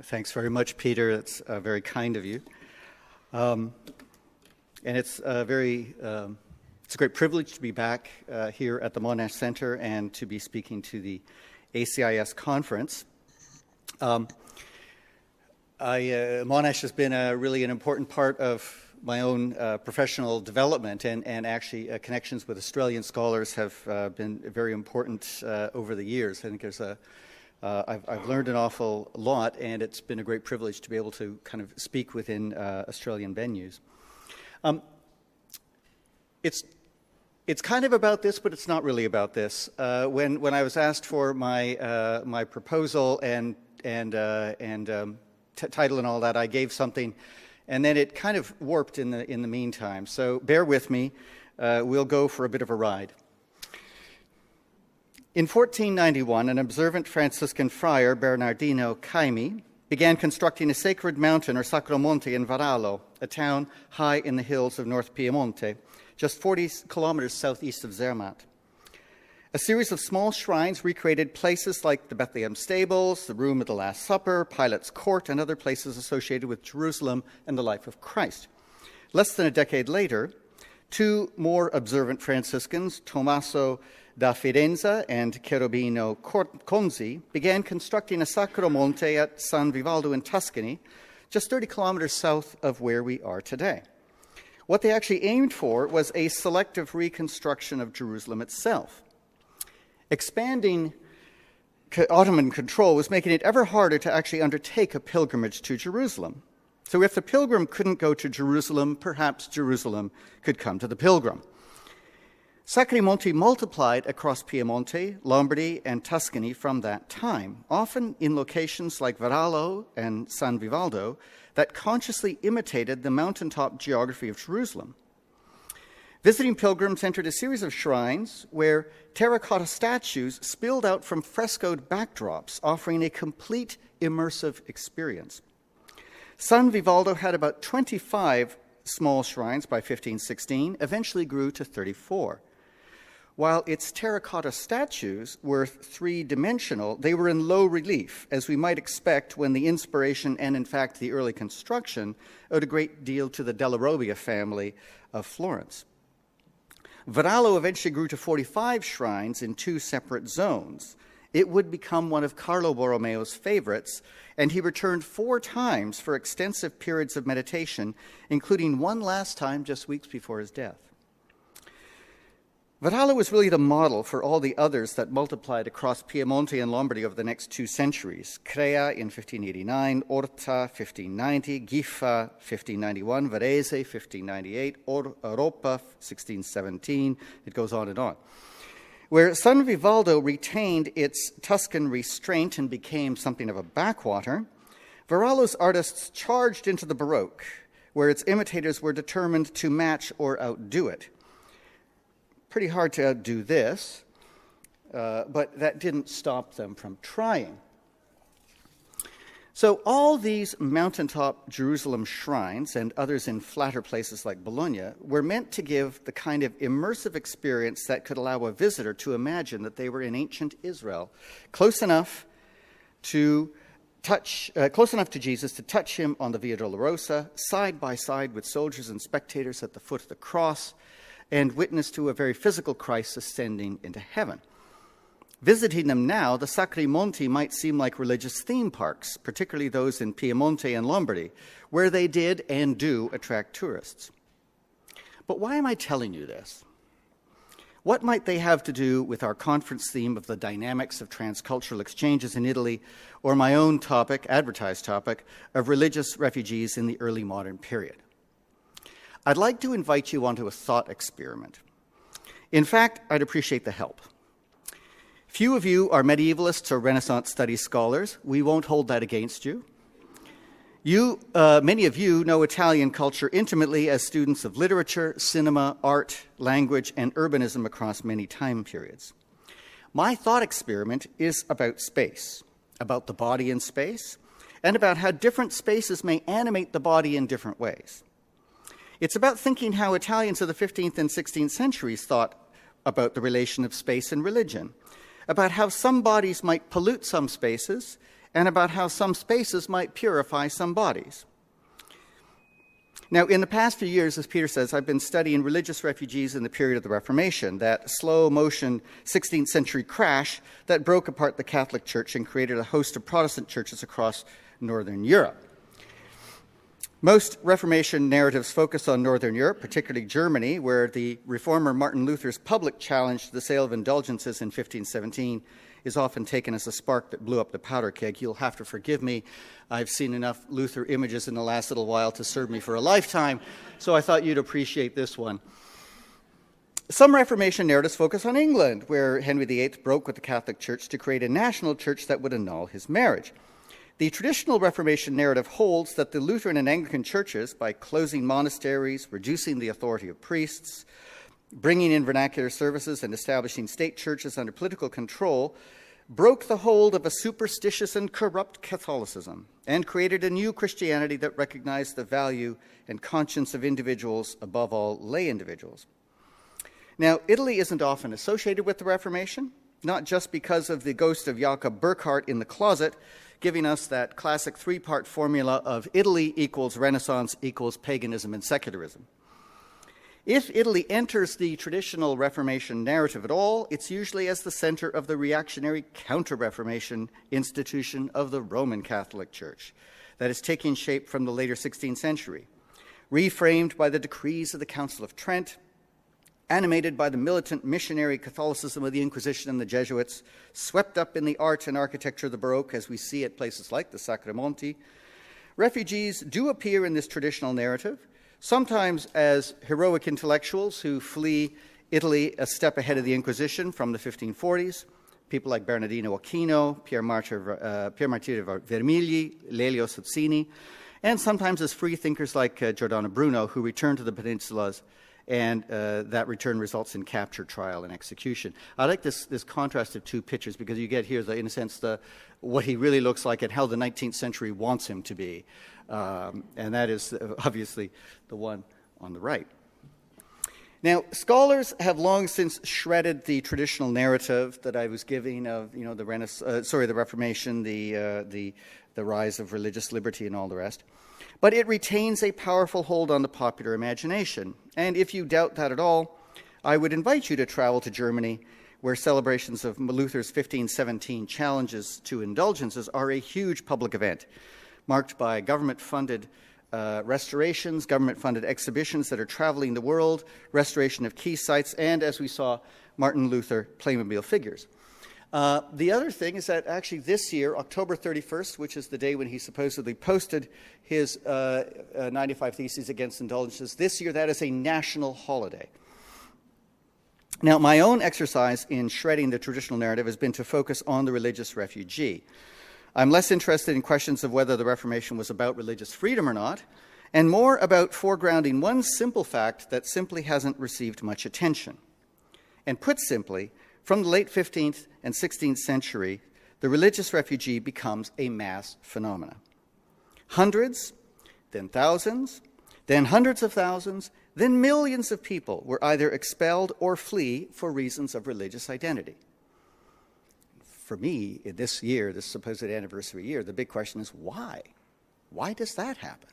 Thanks very much, Peter. That's very kind of you. And it's a great privilege to be back here at the Monash Center and to be speaking to the ACIS conference. Monash has been really an important part of my own professional development, and actually connections with Australian scholars have been very important over the years. I think I've learned an awful lot, and it's been a great privilege to be able to kind of speak within Australian venues. It's kind of about this, but it's not really about this. When I was asked for my proposal and title and all that, I gave something, and then it kind of warped in the meantime. So bear with me. We'll go for a bit of a ride. In 1491, an observant Franciscan friar, Bernardino Caimi, began constructing a sacred mountain or Sacro Monte in Varallo, a town high in the hills of North Piemonte, just 40 kilometers southeast of Zermatt. A series of small shrines recreated places like the Bethlehem Stables, the Room of the Last Supper, Pilate's Court, and other places associated with Jerusalem and the life of Christ. Less than a decade later, two more observant Franciscans, Tommaso da Fidenza and Cherubino Conzi, began constructing a Sacro Monte at Sanvivaldo in Tuscany, just 30 kilometers south of where we are today. What they actually aimed for was a selective reconstruction of Jerusalem itself. Expanding Ottoman control was making it ever harder to actually undertake a pilgrimage to Jerusalem. So if the pilgrim couldn't go to Jerusalem, perhaps Jerusalem could come to the pilgrim. Sacri Monti multiplied across Piemonte, Lombardy, and Tuscany from that time, often in locations like Varallo and Sanvivaldo that consciously imitated the mountaintop geography of Jerusalem. Visiting pilgrims entered a series of shrines where terracotta statues spilled out from frescoed backdrops, offering a complete immersive experience. Sanvivaldo had about 25 small shrines by 1516, eventually grew to 34. While its terracotta statues were three-dimensional, they were in low relief, as we might expect when the inspiration and, in fact, the early construction owed a great deal to the Della Robbia family of Florence. Varallo eventually grew to 45 shrines in two separate zones. It would become one of Carlo Borromeo's favorites, and he returned 4 times for extensive periods of meditation, including one last time just weeks before his death. Varallo was really the model for all the others that multiplied across Piemonte and Lombardy over the next 2 centuries. Crea in 1589, Orta 1590, Giffa 1591, Varese 1598, Europa 1617, it goes on and on. Where Sanvivaldo retained its Tuscan restraint and became something of a backwater, Varallo's artists charged into the Baroque, where its imitators were determined to match or outdo it. Pretty hard to outdo this, but that didn't stop them from trying. So all these mountaintop Jerusalem shrines and others in flatter places like Bologna were meant to give the kind of immersive experience that could allow a visitor to imagine that they were in ancient Israel, close enough to Jesus to touch him on the Via Dolorosa, side by side with soldiers and spectators at the foot of the cross, and witness to a very physical Christ ascending into heaven. Visiting them now, the Sacri Monti might seem like religious theme parks, particularly those in Piemonte and Lombardy, where they did and do attract tourists. But why am I telling you this? What might they have to do with our conference theme of the dynamics of transcultural exchanges in Italy, or my own topic, advertised topic, of religious refugees in the early modern period? I'd like to invite you onto a thought experiment. In fact, I'd appreciate the help. Few of you are medievalists or Renaissance studies scholars. We won't hold that against you. Many of you know Italian culture intimately as students of literature, cinema, art, language, and urbanism across many time periods. My thought experiment is about space, about the body in space, and about how different spaces may animate the body in different ways. It's about thinking how Italians of the 15th and 16th centuries thought about the relation of space and religion, about how some bodies might pollute some spaces and about how some spaces might purify some bodies. Now, in the past few years, as Peter says, I've been studying religious refugees in the period of the Reformation, that slow-motion 16th century crash that broke apart the Catholic Church and created a host of Protestant churches across Northern Europe. Most Reformation narratives focus on Northern Europe, particularly Germany, where the reformer Martin Luther's public challenge to the sale of indulgences in 1517 is often taken as a spark that blew up the powder keg. You'll have to forgive me. I've seen enough Luther images in the last little while to serve me for a lifetime, so I thought you'd appreciate this one. Some Reformation narratives focus on England, where Henry VIII broke with the Catholic Church to create a national church that would annul his marriage. The traditional Reformation narrative holds that the Lutheran and Anglican churches, by closing monasteries, reducing the authority of priests, bringing in vernacular services, and establishing state churches under political control, broke the hold of a superstitious and corrupt Catholicism and created a new Christianity that recognized the value and conscience of individuals, above all lay individuals. Now, Italy isn't often associated with the Reformation, not just because of the ghost of Jacob Burckhardt in the closet, giving us that classic three-part formula of Italy equals Renaissance equals paganism and secularism. If Italy enters the traditional Reformation narrative at all, it's usually as the center of the reactionary Counter-Reformation institution of the Roman Catholic Church that is taking shape from the later 16th century, reframed by the decrees of the Council of Trent, animated by the militant missionary Catholicism of the Inquisition and the Jesuits, swept up in the art and architecture of the Baroque, as we see at places like the Sacri Monti. Refugees do appear in this traditional narrative, sometimes as heroic intellectuals who flee Italy a step ahead of the Inquisition from the 1540s, people like Bernardino Aquino, Pier Martire Vermigli, Lelio Sozzini, and sometimes as free thinkers like Giordano Bruno, who return to the peninsulas, and that return results in capture, trial, and execution. I like this contrast of two pictures because you get here, in a sense, what he really looks like and how the 19th century wants him to be. And that is obviously the one on the right. Now, scholars have long since shredded the traditional narrative that I was giving of, the Reformation, the rise of religious liberty, and all the rest. But it retains a powerful hold on the popular imagination. And if you doubt that at all, I would invite you to travel to Germany, where celebrations of Luther's 1517 challenges to indulgences are a huge public event, marked by government-funded restorations, government-funded exhibitions that are traveling the world, restoration of key sites, and, as we saw, Martin Luther Playmobil figures. The other thing is that actually this year, October 31st, which is the day when he supposedly posted his 95 Theses Against Indulgences, this year that is a national holiday. Now, my own exercise in shredding the traditional narrative has been to focus on the religious refugee. I'm less interested in questions of whether the Reformation was about religious freedom or not, and more about foregrounding one simple fact that simply hasn't received much attention. And put simply, from the late 15th and 16th century, the religious refugee becomes a mass phenomenon. Hundreds, then thousands, then hundreds of thousands, then millions of people were either expelled or flee for reasons of religious identity. For me, in this year, this supposed anniversary year, the big question is why? Why does that happen?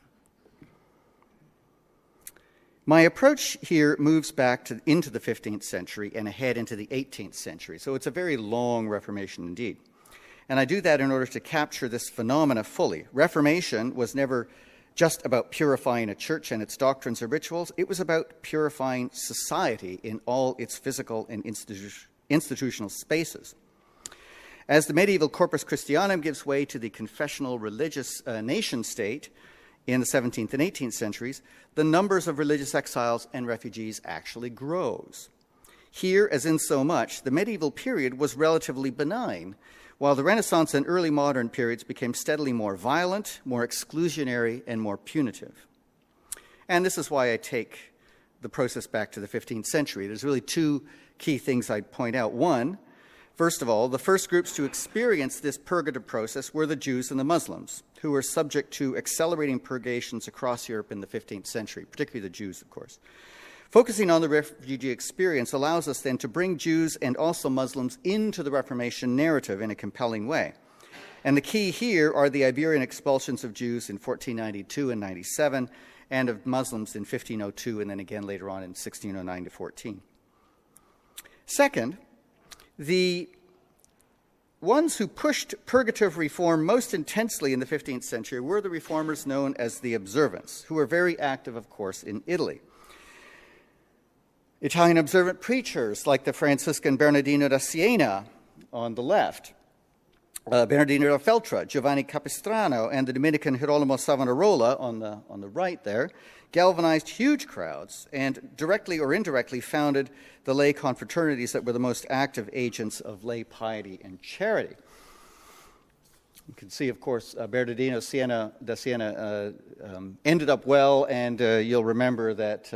My approach here moves back into the 15th century and ahead into the 18th century. So it's a very long Reformation indeed. And I do that in order to capture this phenomena fully. Reformation was never just about purifying a church and its doctrines or rituals. It was about purifying society in all its physical and institutional spaces. As the medieval Corpus Christianum gives way to the confessional religious nation-state in the 17th and 18th centuries, the numbers of religious exiles and refugees actually grows. Here, as in so much, the medieval period was relatively benign, while the Renaissance and early modern periods became steadily more violent, more exclusionary, and more punitive. And this is why I take the process back to the 15th century. There's really two key things I'd point out. One, first of all, the first groups to experience this purgative process were the Jews and the Muslims, who were subject to accelerating purgations across Europe in the 15th century, particularly the Jews, of course. Focusing on the refugee experience allows us then to bring Jews and also Muslims into the Reformation narrative in a compelling way. And the key here are the Iberian expulsions of Jews in 1492 and 97, and of Muslims in 1502, and then again later on in 1609 to 14. Second, the ones who pushed purgative reform most intensely in the 15th century were the reformers known as the Observants, who were very active, of course, in Italy. Italian observant preachers like the Franciscan Bernardino da Siena on the left, Bernardino da Feltre, Giovanni Capistrano, and the Dominican Girolamo Savonarola on the right there galvanized huge crowds and directly or indirectly founded the lay confraternities that were the most active agents of lay piety and charity. You can see, of course, Bernardino da Siena ended up well, and you'll remember that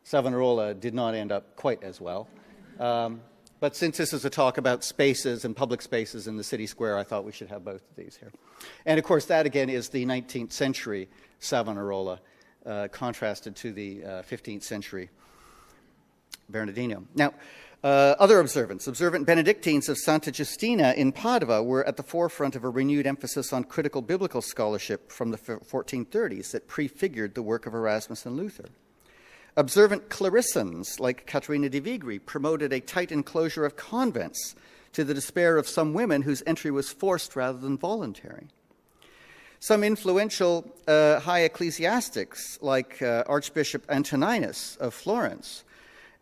Savonarola did not end up quite as well. But since this is a talk about spaces and public spaces in the city square, I thought we should have both of these here. And, of course, that, again, is the 19th century Savonarola, contrasted to the 15th century Bernardino. Now, other observants, observant Benedictines of Santa Giustina in Padua, were at the forefront of a renewed emphasis on critical biblical scholarship from the 1430s that prefigured the work of Erasmus and Luther. Observant Clarissans like Caterina di Vigri promoted a tight enclosure of convents to the despair of some women whose entry was forced rather than voluntary. Some influential high ecclesiastics like Archbishop Antoninus of Florence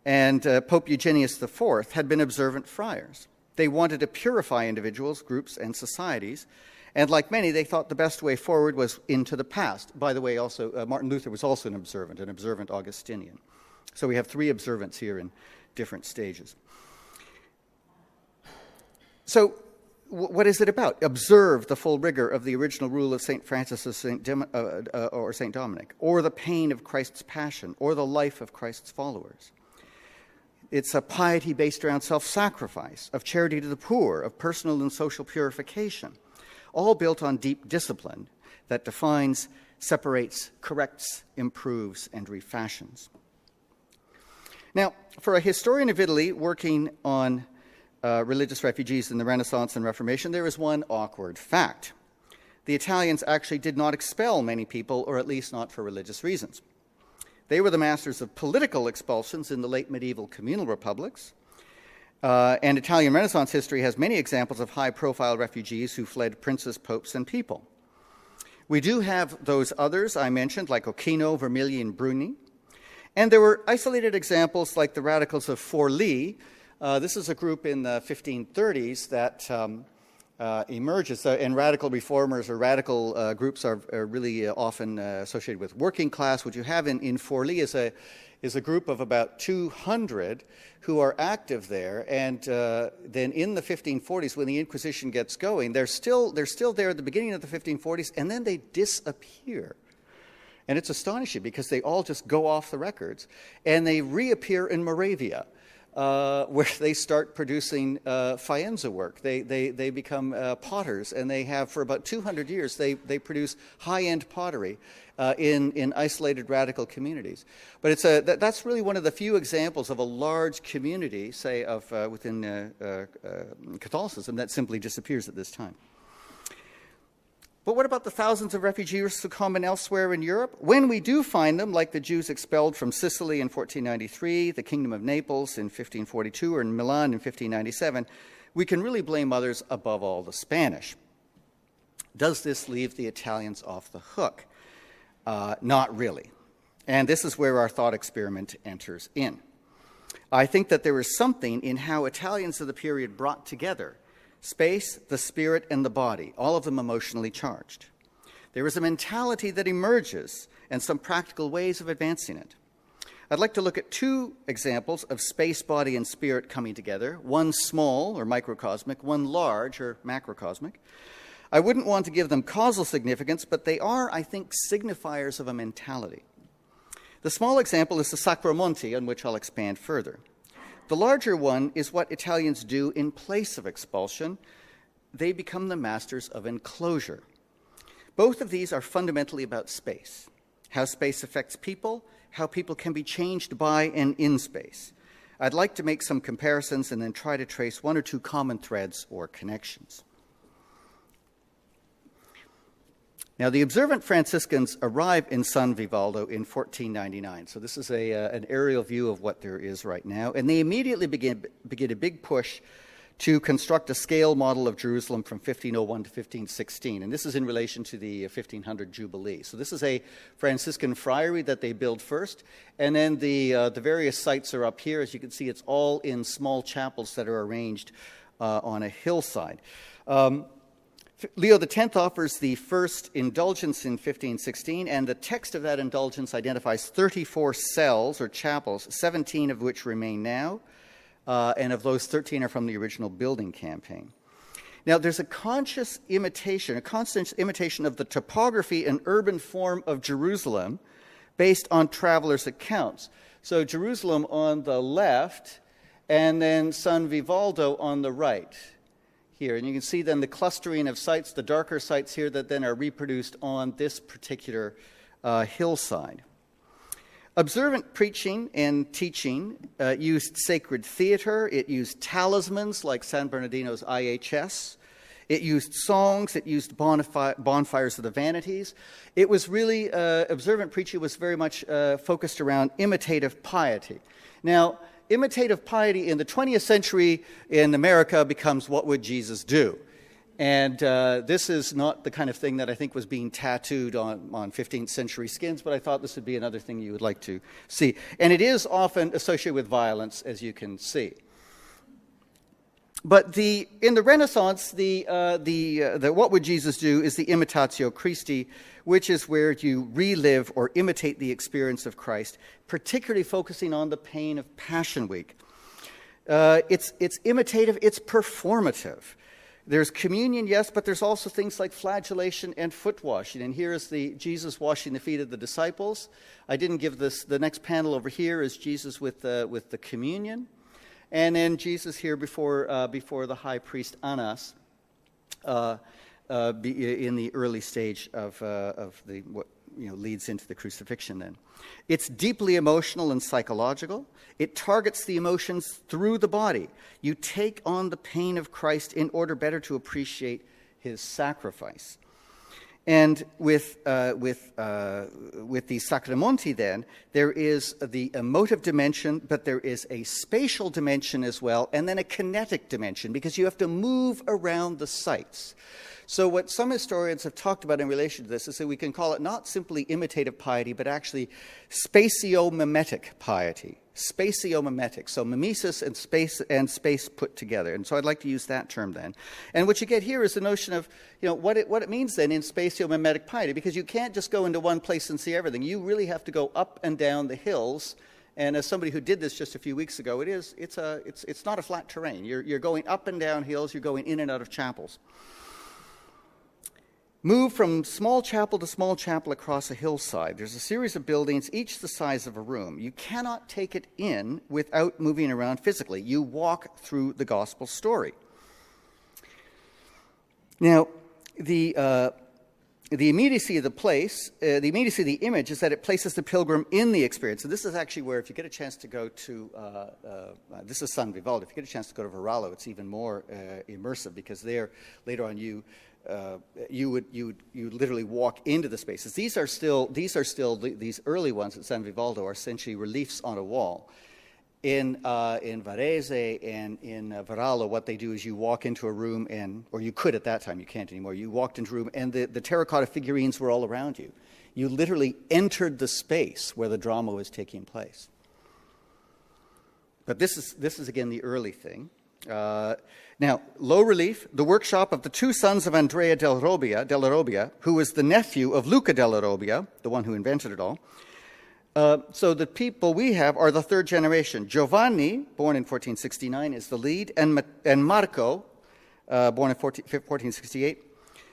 and Pope Eugenius IV had been observant friars. They wanted to purify individuals, groups, and societies, and like many, they thought the best way forward was into the past. By the way, also, Martin Luther was also an observant Augustinian. So we have three observants here in different stages. So what is it about? Observe the full rigor of the original rule of St. Francis or St. Dominic, or the pain of Christ's passion, or the life of Christ's followers. It's a piety based around self-sacrifice, of charity to the poor, of personal and social purification, all built on deep discipline that defines, separates, corrects, improves, and refashions. Now, for a historian of Italy working on religious refugees in the Renaissance and Reformation, there is one awkward fact. The Italians actually did not expel many people, or at least not for religious reasons. They were the masters of political expulsions in the late medieval communal republics, and Italian Renaissance history has many examples of high-profile refugees who fled princes, popes, and people. We do have those others I mentioned, like Ochino, Vermigli, and Bruni, and there were isolated examples like the radicals of Forlì. This is a group in the 1530s that emerges, and radical reformers or radical groups are really often associated with working class. What you have in Forlì is a group of about 200 who are active there, and then in the 1540s, when the Inquisition gets going, they're still there at the beginning of the 1540s, and then they disappear. And it's astonishing because they all just go off the records, and they reappear in Moravia, where they start producing Faenza work. They become potters, and they have, for about 200 years, they produce high-end pottery in isolated radical communities. But that's really one of the few examples of a large community, say, of within Catholicism that simply disappears at this time. But what about the thousands of refugees who come in elsewhere in Europe? When we do find them, like the Jews expelled from Sicily in 1493, the Kingdom of Naples in 1542, or in Milan in 1597, we can really blame others, above all the Spanish. Does this leave the Italians off the hook? Not really. And this is where our thought experiment enters in. I think that there is something in how Italians of the period brought together space, the spirit, and the body, all of them emotionally charged. There is a mentality that emerges and some practical ways of advancing it. I'd like to look at two examples of space, body, and spirit coming together, one small or microcosmic, one large or macrocosmic. I wouldn't want to give them causal significance, but they are, I think, signifiers of a mentality. The small example is the Quattro Mori, on which I'll expand further. The larger one is what Italians do in place of expulsion. They become the masters of enclosure. Both of these are fundamentally about space, how space affects people, how people can be changed by and in space. I'd like to make some comparisons and then try to trace one or two common threads or connections. Now, the Observant Franciscans arrive in Sanvivaldo in 1499. So this is an aerial view of what there is right now. And they immediately begin a big push to construct a scale model of Jerusalem from 1501 to 1516. And this is in relation to the 1500 Jubilee. So this is a Franciscan friary that they build first. And then the various sites are up here. As you can see, it's all in small chapels that are arranged on a hillside. Leo X offers the first indulgence in 1516, and the text of that indulgence identifies 34 cells or chapels, 17 of which remain now, and of those 13 are from the original building campaign. Now, there's a conscious imitation, a constant imitation of the topography and urban form of Jerusalem based on travelers' accounts. So Jerusalem on the left, and then Sanvivaldo on the right. Here, and you can see then the clustering of sites, the darker sites here that then are reproduced on this particular hillside. Observant preaching and teaching used sacred theater. It used talismans like San Bernardino's ACIS. It used songs. It used bonfires of the vanities. It was really, observant preaching was very much focused around imitative piety. Now, imitative piety in the 20th century in America becomes, what would Jesus do? And this is not the kind of thing that I think was being tattooed on 15th century skins, but I thought this would be another thing you would like to see. And it is often associated with violence, as you can see. But in the Renaissance, the what would Jesus do is the Imitatio Christi, which is where you relive or imitate the experience of Christ, particularly focusing on the pain of Passion Week. It's imitative, it's performative. There's communion, yes, but there's also things like flagellation and foot washing. And here is Jesus washing the feet of the disciples. I didn't give this. The next panel over here is Jesus with the communion. And then Jesus here before the high priest Annas in the early stage of what leads into the crucifixion then. It's deeply emotional and psychological. It targets the emotions through the body. You take on the pain of Christ in order better to appreciate his sacrifice. And with the Sacramonti then, there is the emotive dimension, but there is a spatial dimension as well, and then a kinetic dimension, because you have to move around the sites. So what some historians have talked about in relation to this is that we can call it not simply imitative piety, but actually spatio-mimetic piety. Spatio-mimetic, so mimesis and space put together. And so I'd like to use that term then. And what you get here is the notion of what it means then in spatio-mimetic piety, because you can't just go into one place and see everything. You really have to go up and down the hills. And as somebody who did this just a few weeks ago, it's not a flat terrain. You're going up and down hills. You're going in and out of chapels. Move from small chapel to small chapel across a hillside. There's a series of buildings, each the size of a room. You cannot take it in without moving around physically. You walk through the gospel story. Now, the immediacy of the place, the immediacy of the image is that it places the pilgrim in the experience. So this is actually where, if you get a chance to go to, this is Sanvivaldo. If you get a chance to go to Varallo, it's even more immersive, because there, later on, you literally walk into the spaces. These early ones at Sanvivaldo are essentially reliefs on a wall. In Varese and in Varallo, what they do is you walk into a room, or you could at that time, you can't anymore. You walked into a room, and the terracotta figurines were all around you. You literally entered the space where the drama was taking place. But this is again the early thing. Now, low relief, the workshop of the two sons of Andrea della Robbia, who was the nephew of Luca della Robbia, the one who invented it all. So the people we have are the third generation. Giovanni, born in 1469, is the lead, and Marco, born in 1468,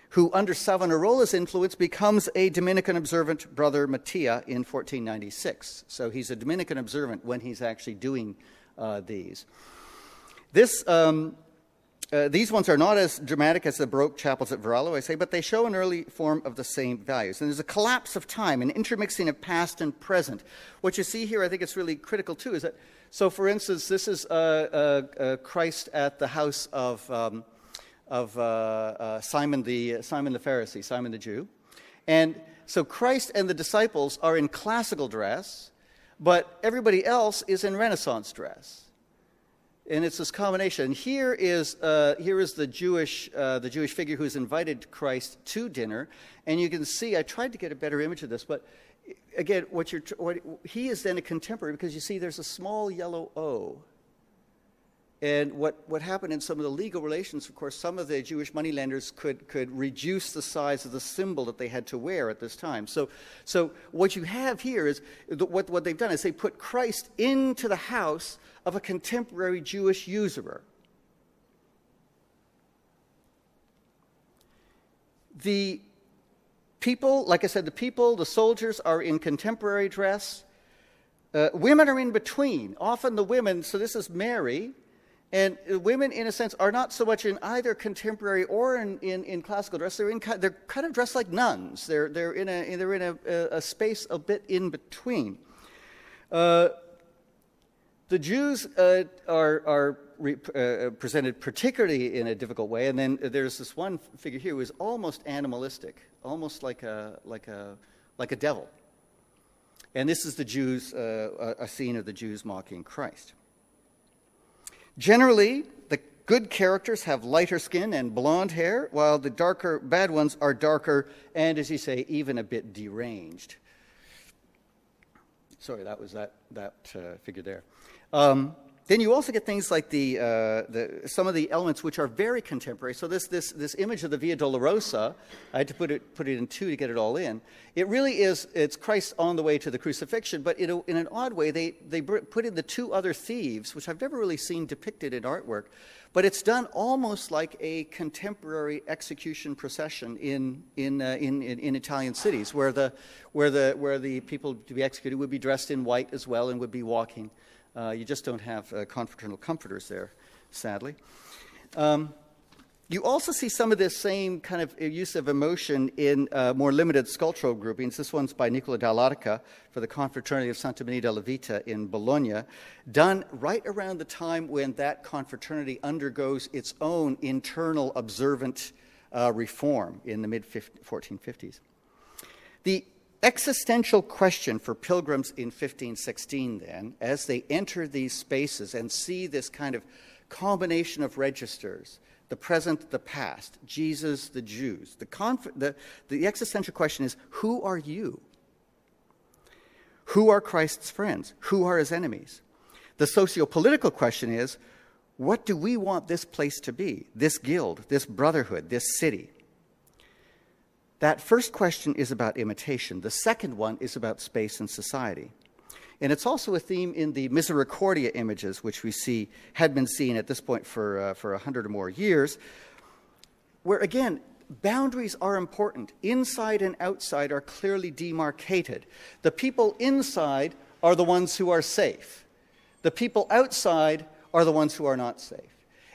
who under Savonarola's influence becomes a Dominican observant brother Mattia in 1496. So he's a Dominican observant when he's actually doing these. These ones are not as dramatic as the Baroque chapels at Varallo, I say, but they show an early form of the same values. And there's a collapse of time, an intermixing of past and present. What you see here, I think it's really critical too, is that, so for instance, this is Christ at the house of Simon the Pharisee, Simon the Jew. And so Christ and the disciples are in classical dress, but everybody else is in Renaissance dress. And it's this combination. Here is the Jewish figure who's invited Christ to dinner, and you can see. I tried to get a better image of this, but again, he is then a contemporary, because you see there's a small yellow O. And what happened in some of the legal relations, of course, some of the Jewish moneylenders could reduce the size of the symbol that they had to wear at this time. So what you have here is, what they've done is they put Christ into the house of a contemporary Jewish usurer. The people, like I said, the soldiers are in contemporary dress. Women are in between. Often the women, so this is Mary, and women, in a sense, are not so much in either contemporary or in classical dress. They're kind of dressed like nuns. They're in a space a bit in between. The Jews are presented particularly in a difficult way, and then there's this one figure here who is almost animalistic, almost like a devil. And this is the Jews, a scene of the Jews mocking Christ. Generally, the good characters have lighter skin and blonde hair, while the bad ones are darker and, as you say, even a bit deranged. Sorry, that was that figure there. Then you also get things like some of the elements which are very contemporary. So this image of the Via Dolorosa, I had to put it in two to get it all in. It really is, it's Christ on the way to the crucifixion, but in an odd way, they put in the two other thieves, which I've never really seen depicted in artwork, but it's done almost like a contemporary execution procession in Italian cities, where the people to be executed would be dressed in white as well and would be walking. You just don't have confraternal comforters there, sadly. You also see some of this same kind of use of emotion in more limited sculptural groupings. This one's by Nicola Dall'Arca for the Confraternity of Santa Maria della Vita in Bologna, done right around the time when that confraternity undergoes its own internal observant reform in the mid-1450s. The existential question for pilgrims in 1516, then, as they enter these spaces and see this kind of combination of registers, the present, the past, Jesus, the Jews, the existential question is, who are you? Who are Christ's friends? Who are his enemies? The socio-political question is, what do we want this place to be, this guild, this brotherhood, this city? That first question is about imitation. The second one is about space and society. And it's also a theme in the Misericordia images, which we see had been seen at this point for 100 or more years, where, again, boundaries are important. Inside and outside are clearly demarcated. The people inside are the ones who are safe. The people outside are the ones who are not safe.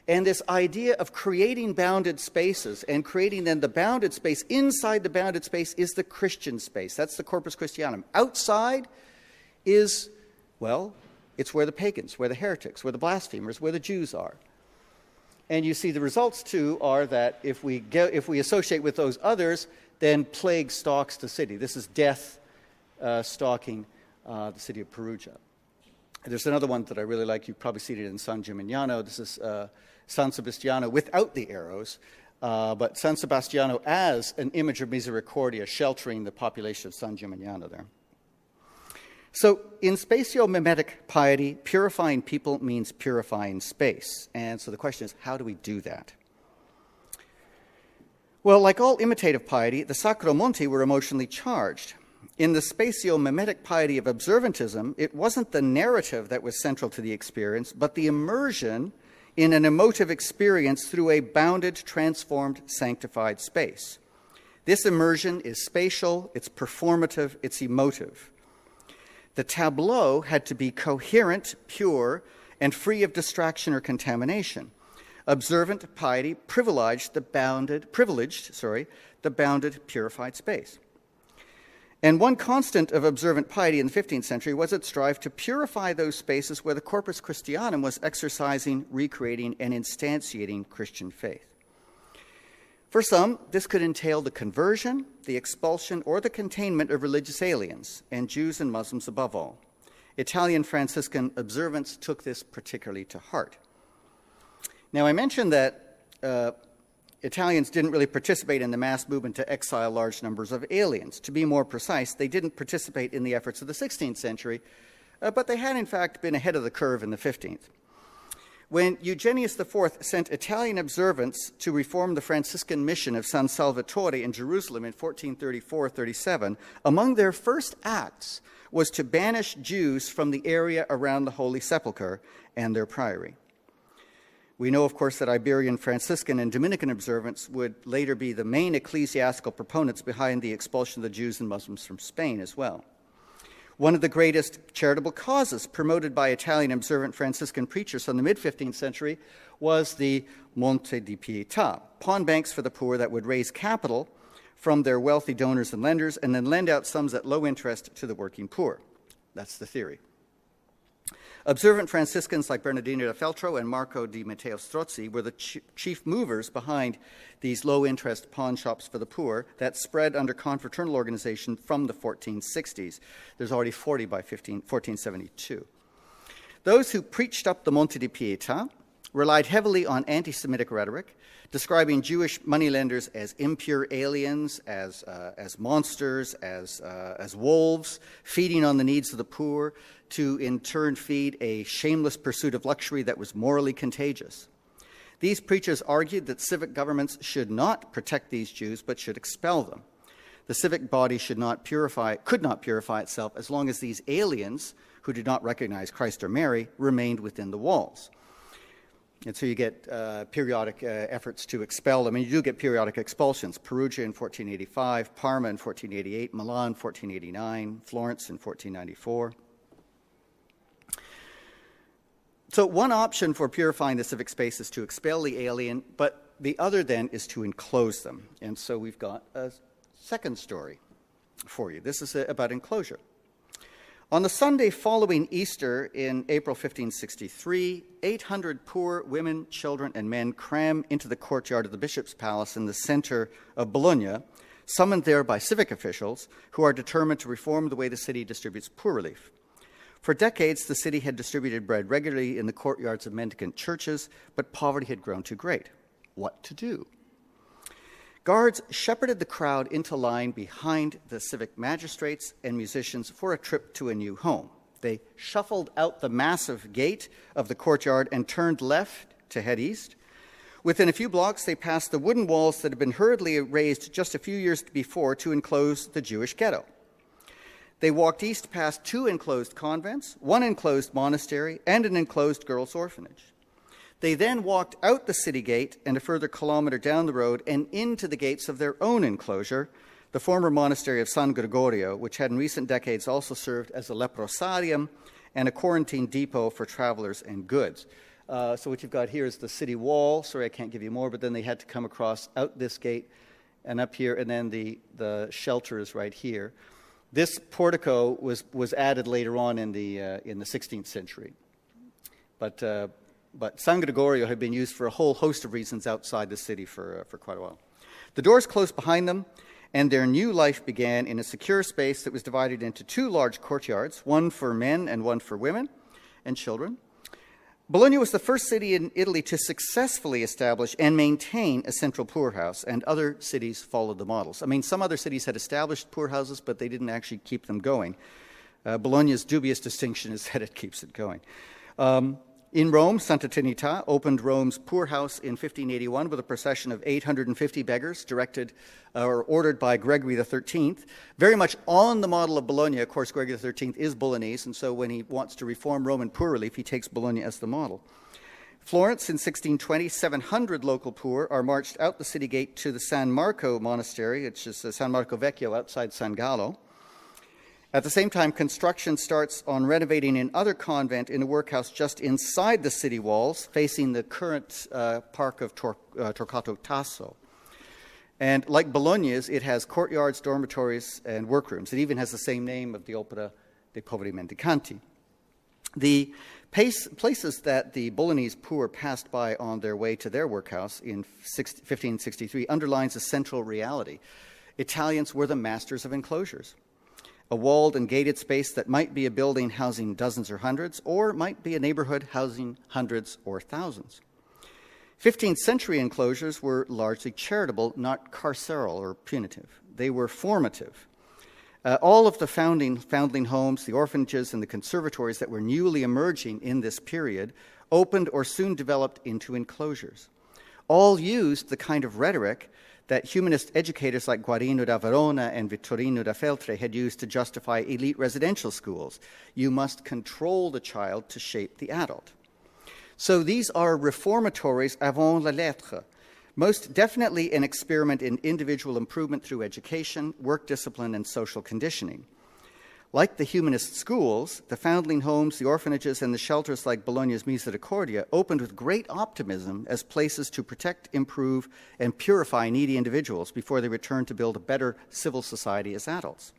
And this idea of creating bounded spaces and creating then the bounded space inside the bounded space is the Christian space. That's the Corpus Christianum. Outside is, well, it's where the pagans, where the heretics, where the blasphemers, where the Jews are. And you see the results, too, are that if we associate with those others, then plague stalks the city. This is death stalking the city of Perugia. There's another one that I really like. You've probably seen it in San Gimignano. This is San Sebastiano without the arrows, but San Sebastiano as an image of Misericordia sheltering the population of San Gimignano there. So in spatio-mimetic piety, purifying people means purifying space. And so the question is, how do we do that? Well, like all imitative piety, the Sacro Monti were emotionally charged. In the spatio-mimetic piety of observantism, it wasn't the narrative that was central to the experience, but the immersion in an emotive experience through a bounded, transformed, sanctified space. This immersion is spatial, it's performative, it's emotive. The tableau had to be coherent, pure, and free of distraction or contamination. Observant piety privileged the bounded, purified space. And one constant of observant piety in the 15th century was its strive to purify those spaces where the Corpus Christianum was exercising, recreating, and instantiating Christian faith. For some, this could entail the conversion, the expulsion, or the containment of religious aliens, and Jews and Muslims above all. Italian Franciscan observants took this particularly to heart. Now, I mentioned that Italians didn't really participate in the mass movement to exile large numbers of aliens. To be more precise, they didn't participate in the efforts of the 16th century, but they had in fact been ahead of the curve in the 15th. When Eugenius IV sent Italian observants to reform the Franciscan mission of San Salvatore in Jerusalem in 1434-37, among their first acts was to banish Jews from the area around the Holy Sepulchre and their priory. We know, of course, that Iberian Franciscan and Dominican observants would later be the main ecclesiastical proponents behind the expulsion of the Jews and Muslims from Spain as well. One of the greatest charitable causes promoted by Italian observant Franciscan preachers from the mid-15th century was the Monte di Pietà, pawn banks for the poor that would raise capital from their wealthy donors and lenders and then lend out sums at low interest to the working poor. That's the theory. Observant Franciscans like Bernardino da Feltro and Marco di Matteo Strozzi were the chief movers behind these low-interest pawn shops for the poor that spread under confraternal organization from the 1460s. There's already 40 by 1472. Those who preached up the Monte di Pietà relied heavily on anti-Semitic rhetoric, describing Jewish moneylenders as impure aliens, as monsters, as wolves, feeding on the needs of the poor, to in turn feed a shameless pursuit of luxury that was morally contagious. These preachers argued that civic governments should not protect these Jews, but should expel them. The civic body could not purify itself as long as these aliens, who did not recognize Christ or Mary, remained within the walls. And so you get periodic efforts to expel them, and you do get periodic expulsions. Perugia in 1485, Parma in 1488, Milan 1489, Florence in 1494. So one option for purifying the civic space is to expel the alien, but the other then is to enclose them. And so we've got a second story for you. This is about enclosure. On the Sunday following Easter in April 1563, 800 poor women, children, and men cram into the courtyard of the bishop's palace in the center of Bologna, summoned there by civic officials who are determined to reform the way the city distributes poor relief. For decades, the city had distributed bread regularly in the courtyards of mendicant churches, but poverty had grown too great. What to do? Guards shepherded the crowd into line behind the civic magistrates and musicians for a trip to a new home. They shuffled out the massive gate of the courtyard and turned left to head east. Within a few blocks, they passed the wooden walls that had been hurriedly raised just a few years before to enclose the Jewish ghetto. They walked east past 2 enclosed convents, 1 enclosed monastery, and an enclosed girls' orphanage. They then walked out the city gate and a further kilometer down the road and into the gates of their own enclosure, the former monastery of San Gregorio, which had in recent decades also served as a leprosarium and a quarantine depot for travelers and goods. So what you've got here is the city wall. Sorry, I can't give you more, but then they had to come across out this gate and up here, and then the shelter is right here. This portico was added later on in the 16th century, but San Gregorio had been used for a whole host of reasons outside the city for quite a while. The doors closed behind them, and their new life began in a secure space that was divided into 2 large courtyards, one for men and one for women and children. Bologna was the first city in Italy to successfully establish and maintain a central poorhouse, and other cities followed the models. I mean, some other cities had established poorhouses, but they didn't actually keep them going. Bologna's dubious distinction is that it keeps it going. In Rome, Santa Trinita opened Rome's poorhouse in 1581 with a procession of 850 beggars directed or ordered by Gregory XIII, very much on the model of Bologna. Of course, Gregory XIII is Bolognese, and so when he wants to reform Roman poor relief, he takes Bologna as the model. Florence in 1620, 700 local poor are marched out the city gate to the San Marco monastery, which is San Marco Vecchio outside San Gallo. At the same time, construction starts on renovating another convent in a workhouse just inside the city walls, facing the current park of Torquato Tasso. And like Bologna's, it has courtyards, dormitories, and workrooms. It even has the same name of the Opera dei Poveri Mendicanti. The Places that the Bolognese poor passed by on their way to their workhouse in 1563 underlines a central reality. Italians were the masters of enclosures, a walled and gated space that might be a building housing dozens or hundreds, or might be a neighborhood housing hundreds or thousands. 15th century enclosures were largely charitable, not carceral or punitive. They were formative. All of the foundling homes, the orphanages, and the conservatories that were newly emerging in this period opened or soon developed into enclosures. All used the kind of rhetoric that humanist educators like Guarino da Verona and Vittorino da Feltre had used to justify elite residential schools. You must control the child to shape the adult. So these are reformatories avant la lettre, most definitely an experiment in individual improvement through education, work discipline, and social conditioning. Like the humanist schools, the foundling homes, the orphanages, and the shelters like Bologna's Misericordia opened with great optimism as places to protect, improve, and purify needy individuals before they returned to build a better civil society as adults.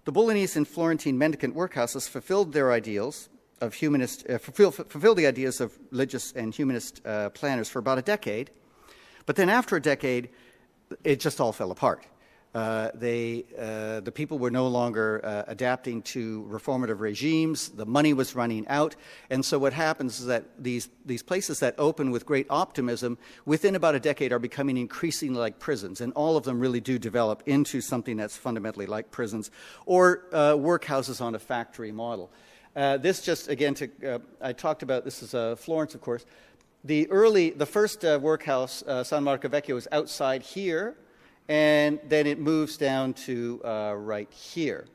The Bolognese and Florentine mendicant workhouses fulfilled their ideals of fulfilled the ideas of religious and humanist planners for about a decade. But then after a decade, it just all fell apart. The people were no longer adapting to reformative regimes. The money was running out. And so what happens is that these places that open with great optimism, within about a decade are becoming increasingly like prisons. And all of them really do develop into something that's fundamentally like prisons or workhouses on a factory model. This just, again, I talked about, this is Florence, of course. The first workhouse, San Marco Vecchio, is outside here, and then it moves down to right here.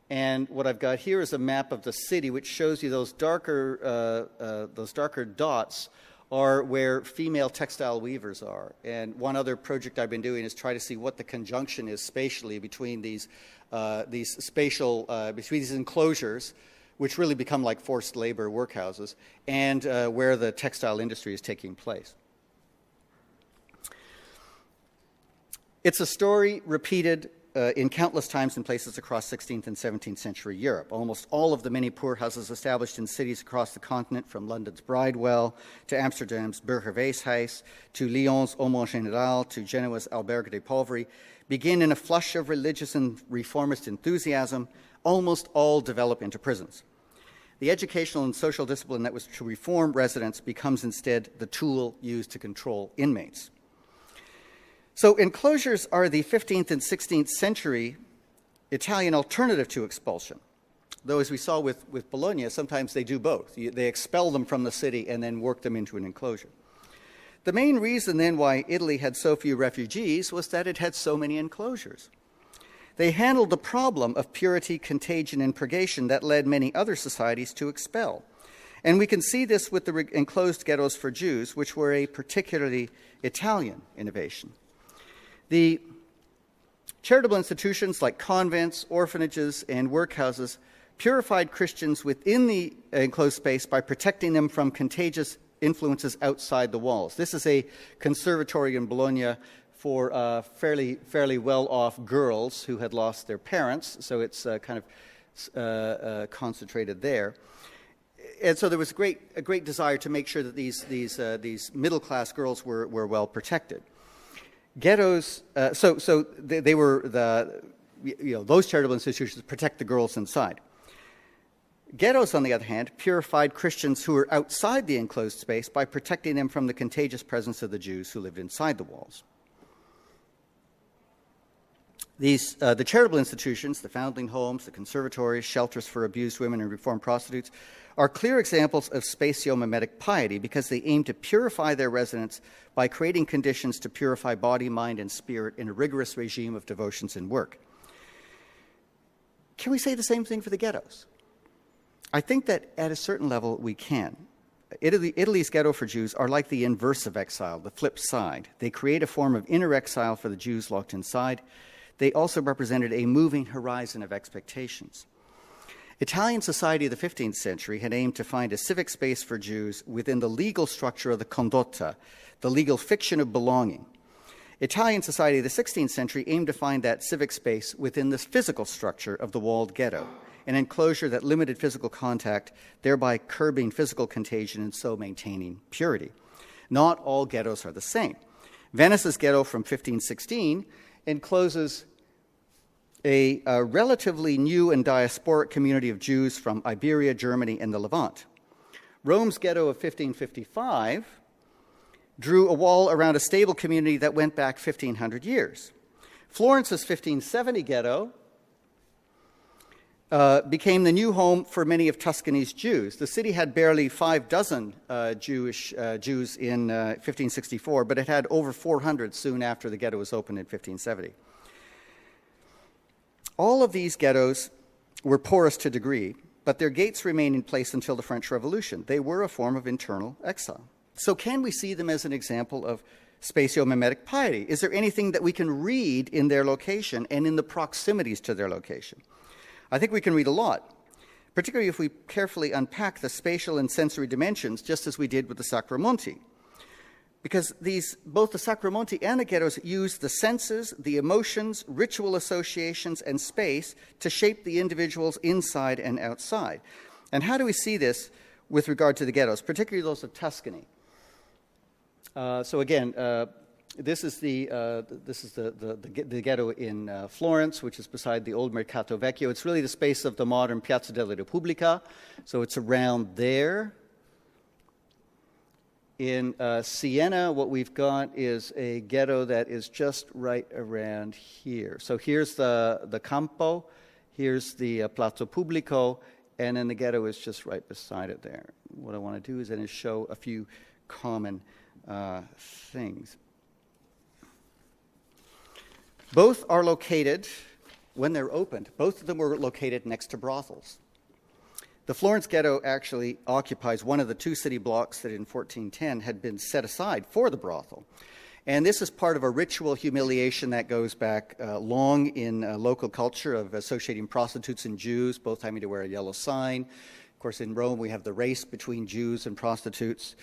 And what I've got here is a map of the city, which shows you those darker dots are where female textile weavers are. And one other project I've been doing is try to see what the conjunction is spatially between these enclosures, which really become like forced labor workhouses, and where the textile industry is taking place. It's a story repeated in countless times and places across 16th and 17th century Europe. Almost all of the many poorhouses established in cities across the continent, from London's Bridewell to Amsterdam's Burgerweeshuis to Lyon's Aumont Général to Genoa's Albergo dei Poveri, begin in a flush of religious and reformist enthusiasm. Almost all develop into prisons. The educational and social discipline that was to reform residents becomes instead the tool used to control inmates. So enclosures are the 15th and 16th century Italian alternative to expulsion. Though, as we saw with Bologna, sometimes they do both. They expel them from the city and then work them into an enclosure. The main reason then why Italy had so few refugees was that it had so many enclosures. They handled the problem of purity, contagion, and purgation that led many other societies to expel. And we can see this with the enclosed ghettos for Jews, which were a particularly Italian innovation. The charitable institutions like convents, orphanages, and workhouses purified Christians within the enclosed space by protecting them from contagious influences outside the walls. This is a conservatory in Bologna for fairly well-off girls who had lost their parents, so it's kind of concentrated there. And so there was a great desire to make sure that these middle-class girls were well protected. Ghettos, they were those charitable institutions protect the girls inside. Ghettos, on the other hand, purified Christians who were outside the enclosed space by protecting them from the contagious presence of the Jews who lived inside the walls. The charitable institutions, the foundling homes, the conservatories, shelters for abused women and reformed prostitutes, are clear examples of spatio-mimetic piety because they aim to purify their residents by creating conditions to purify body, mind, and spirit in a rigorous regime of devotions and work. Can we say the same thing for the ghettos? I think that at a certain level we can. Italy's ghetto for Jews are like the inverse of exile, the flip side. They create a form of inner exile for the Jews locked inside. They also represented a moving horizon of expectations. Italian society of the 15th century had aimed to find a civic space for Jews within the legal structure of the condotta, the legal fiction of belonging. Italian society of the 16th century aimed to find that civic space within the physical structure of the walled ghetto, an enclosure that limited physical contact, thereby curbing physical contagion and so maintaining purity. Not all ghettos are the same. Venice's ghetto from 1516 encloses a relatively new and diasporic community of Jews from Iberia, Germany, and the Levant. Rome's ghetto of 1555 drew a wall around a stable community that went back 1,500 years. Florence's 1570 ghetto became the new home for many of Tuscany's Jews. The city had barely 6 Jews in 1564, but it had over 400 soon after the ghetto was opened in 1570. All of these ghettos were porous to a degree, but their gates remained in place until the French Revolution. They were a form of internal exile. So can we see them as an example of spatio-mimetic piety? Is there anything that we can read in their location and in the proximities to their location? I think we can read a lot, particularly if we carefully unpack the spatial and sensory dimensions, just as we did with the Quattro Mori. Because both the Quattro Mori and the ghettos use the senses, the emotions, ritual associations, and space to shape the individuals inside and outside. And how do we see this with regard to the ghettos, particularly those of Tuscany? So again, this is the ghetto in Florence, which is beside the old Mercato Vecchio. It's really the space of the modern Piazza della Repubblica, so it's around there. In Siena, what we've got is a ghetto that is just right around here. So here's the Campo, here's the Palazzo Pubblico, and then the ghetto is just right beside it there. What I want to do is then show a few common things. Both are located, when they're opened, both of them were located next to brothels. The Florence ghetto actually occupies one of the 2 city blocks that in 1410 had been set aside for the brothel. And this is part of a ritual humiliation that goes back long in local culture of associating prostitutes and Jews, both having to wear a yellow sign. Of course, in Rome, we have the race between Jews and prostitutes.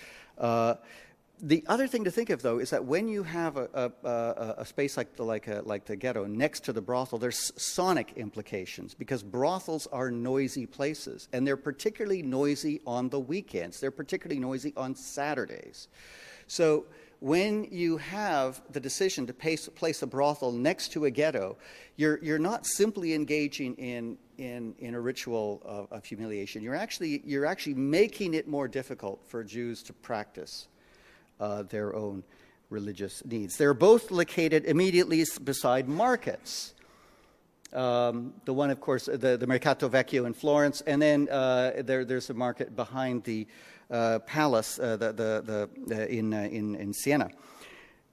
The other thing to think of, though, is that when you have a space like the ghetto next to the brothel, there's sonic implications, because brothels are noisy places, and they're particularly noisy on the weekends. They're particularly noisy on Saturdays. So when you have the decision to place a brothel next to a ghetto, you're not simply engaging in a ritual of humiliation. You're actually making it more difficult for Jews to practice their own religious needs. They're both located immediately beside markets. The one, of course, the Mercato Vecchio in Florence, and then there's a market behind the palace in Siena.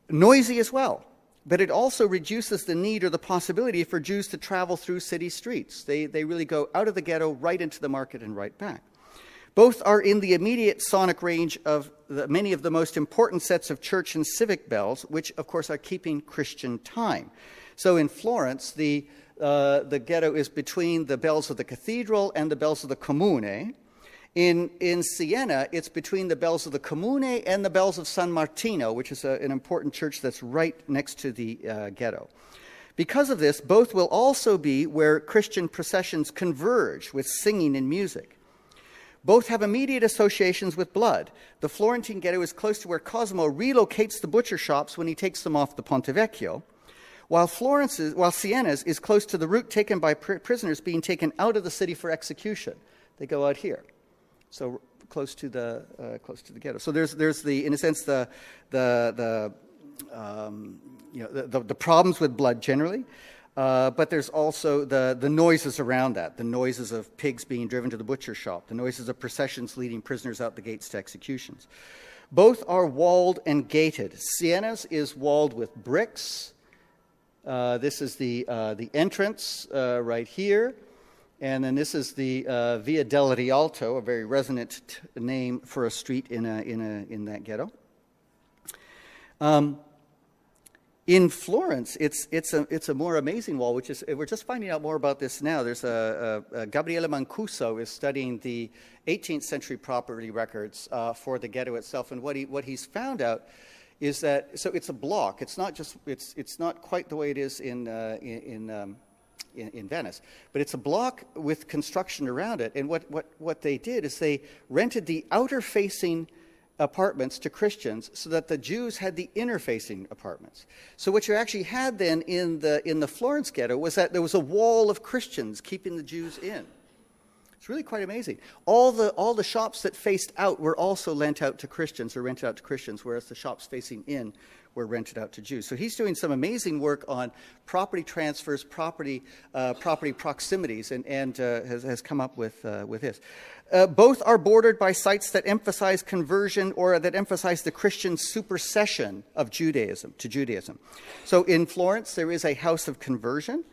Noisy as well, but it also reduces the need or the possibility for Jews to travel through city streets. They really go out of the ghetto, right into the market, and right back. Both are in the immediate sonic range of many of the most important sets of church and civic bells, which, of course, are keeping Christian time. So in Florence, the ghetto is between the bells of the Cathedral and the bells of the Comune. In Siena, it's between the bells of the Comune and the bells of San Martino, which is an important church that's right next to the ghetto. Because of this, both will also be where Christian processions converge with singing and music. Both have immediate associations with blood. The Florentine ghetto is close to where Cosimo relocates the butcher shops when he takes them off the Ponte Vecchio, while Siena's is close to the route taken by prisoners being taken out of the city for execution. They go out here, so close to the ghetto. So there's in a sense the problems with blood generally. But there's also the noises around that, the noises of pigs being driven to the butcher shop, the noises of processions leading prisoners out the gates to executions. Both are walled and gated. Siena's is walled with bricks. This is the entrance right here. And then this is the Via del Rialto, a very resonant name for a street in that ghetto. In Florence, it's a more amazing wall, which is, we're just finding out more about this now. There's Gabriele Mancuso is studying the 18th century property records for the ghetto itself, and what he's found out is that, so it's a block. It's not just, it's not quite the way it is in in Venice. But it's a block with construction around it. And what they did is they rented the outer-facing apartments to Christians so that the Jews had the inner-facing apartments. So what you actually had then in the Florence ghetto was that there was a wall of Christians keeping the Jews in. It's really quite amazing. All the shops that faced out were also lent out to Christians or rented out to Christians, whereas the shops facing in were rented out to Jews. So he's doing some amazing work on property transfers, property proximities, and has come up with this. Both are bordered by sites that emphasize conversion or that emphasize the Christian supersession of Judaism to Judaism. So in Florence, there is a house of conversion.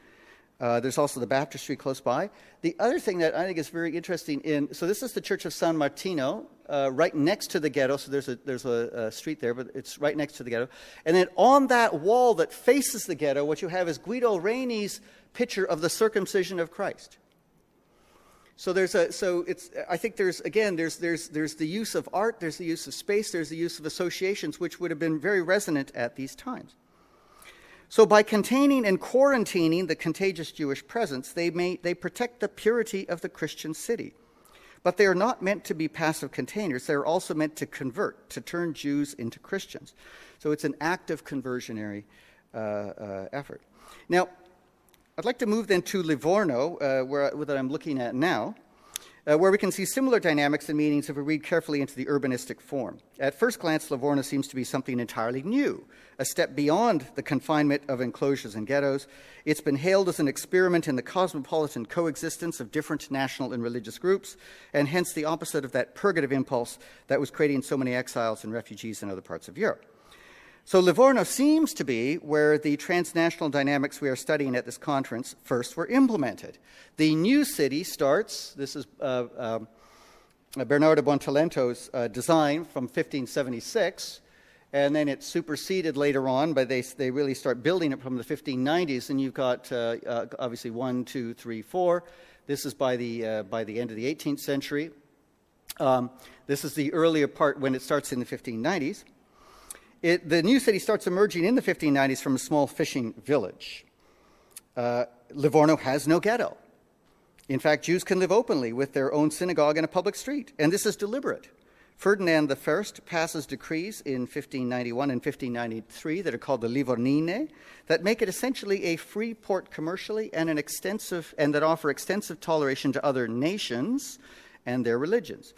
There's also the baptistry close by. The other thing that I think is very interesting so this is the Church of San Martino, right next to the ghetto. So there's a street there, but it's right next to the ghetto. And then on that wall that faces the ghetto, what you have is Guido Reni's picture of the circumcision of Christ. So I think there's the use of art, there's the use of space, there's the use of associations, which would have been very resonant at these times. So by containing and quarantining the contagious Jewish presence, they protect the purity of the Christian city. But they are not meant to be passive containers. They're also meant to convert, to turn Jews into Christians. So it's an active conversionary effort. Now, I'd like to move then to Livorno, that I'm looking at now, where we can see similar dynamics and meanings if we read carefully into the urbanistic form. At first glance, Livorno seems to be something entirely new, a step beyond the confinement of enclosures and ghettos. It's been hailed as an experiment in the cosmopolitan coexistence of different national and religious groups, and hence the opposite of that purgative impulse that was creating so many exiles and refugees in other parts of Europe. So Livorno seems to be where the transnational dynamics we are studying at this conference first were implemented. The new city starts, this is Bernardo Buontalento's design from 1576, and then it's superseded later on, but they really start building it from the 1590s, and you've got obviously 1, 2, 3, 4. This is by the end of the 18th century. This is the earlier part when it starts in the 1590s. The new city starts emerging in the 1590s from a small fishing village. Livorno has no ghetto. In fact, Jews can live openly with their own synagogue and a public street, and this is deliberate. Ferdinand I passes decrees in 1591 and 1593 that are called the Livornine that make it essentially a free port commercially and that offer extensive toleration to other nations and their religions.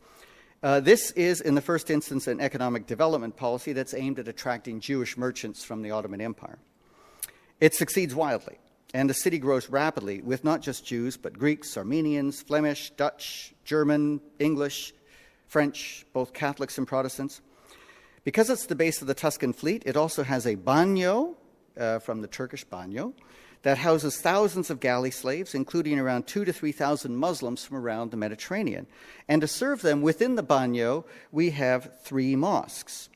This is, in the first instance, an economic development policy that's aimed at attracting Jewish merchants from the Ottoman Empire. It succeeds wildly, and the city grows rapidly with not just Jews, but Greeks, Armenians, Flemish, Dutch, German, English, French, both Catholics and Protestants. Because it's the base of the Tuscan fleet, it also has a Banyo, from the Turkish Banyo, that houses thousands of galley slaves, including around 2,000 to 3,000 Muslims from around the Mediterranean. And to serve them within the Banyo, we have 3 mosques.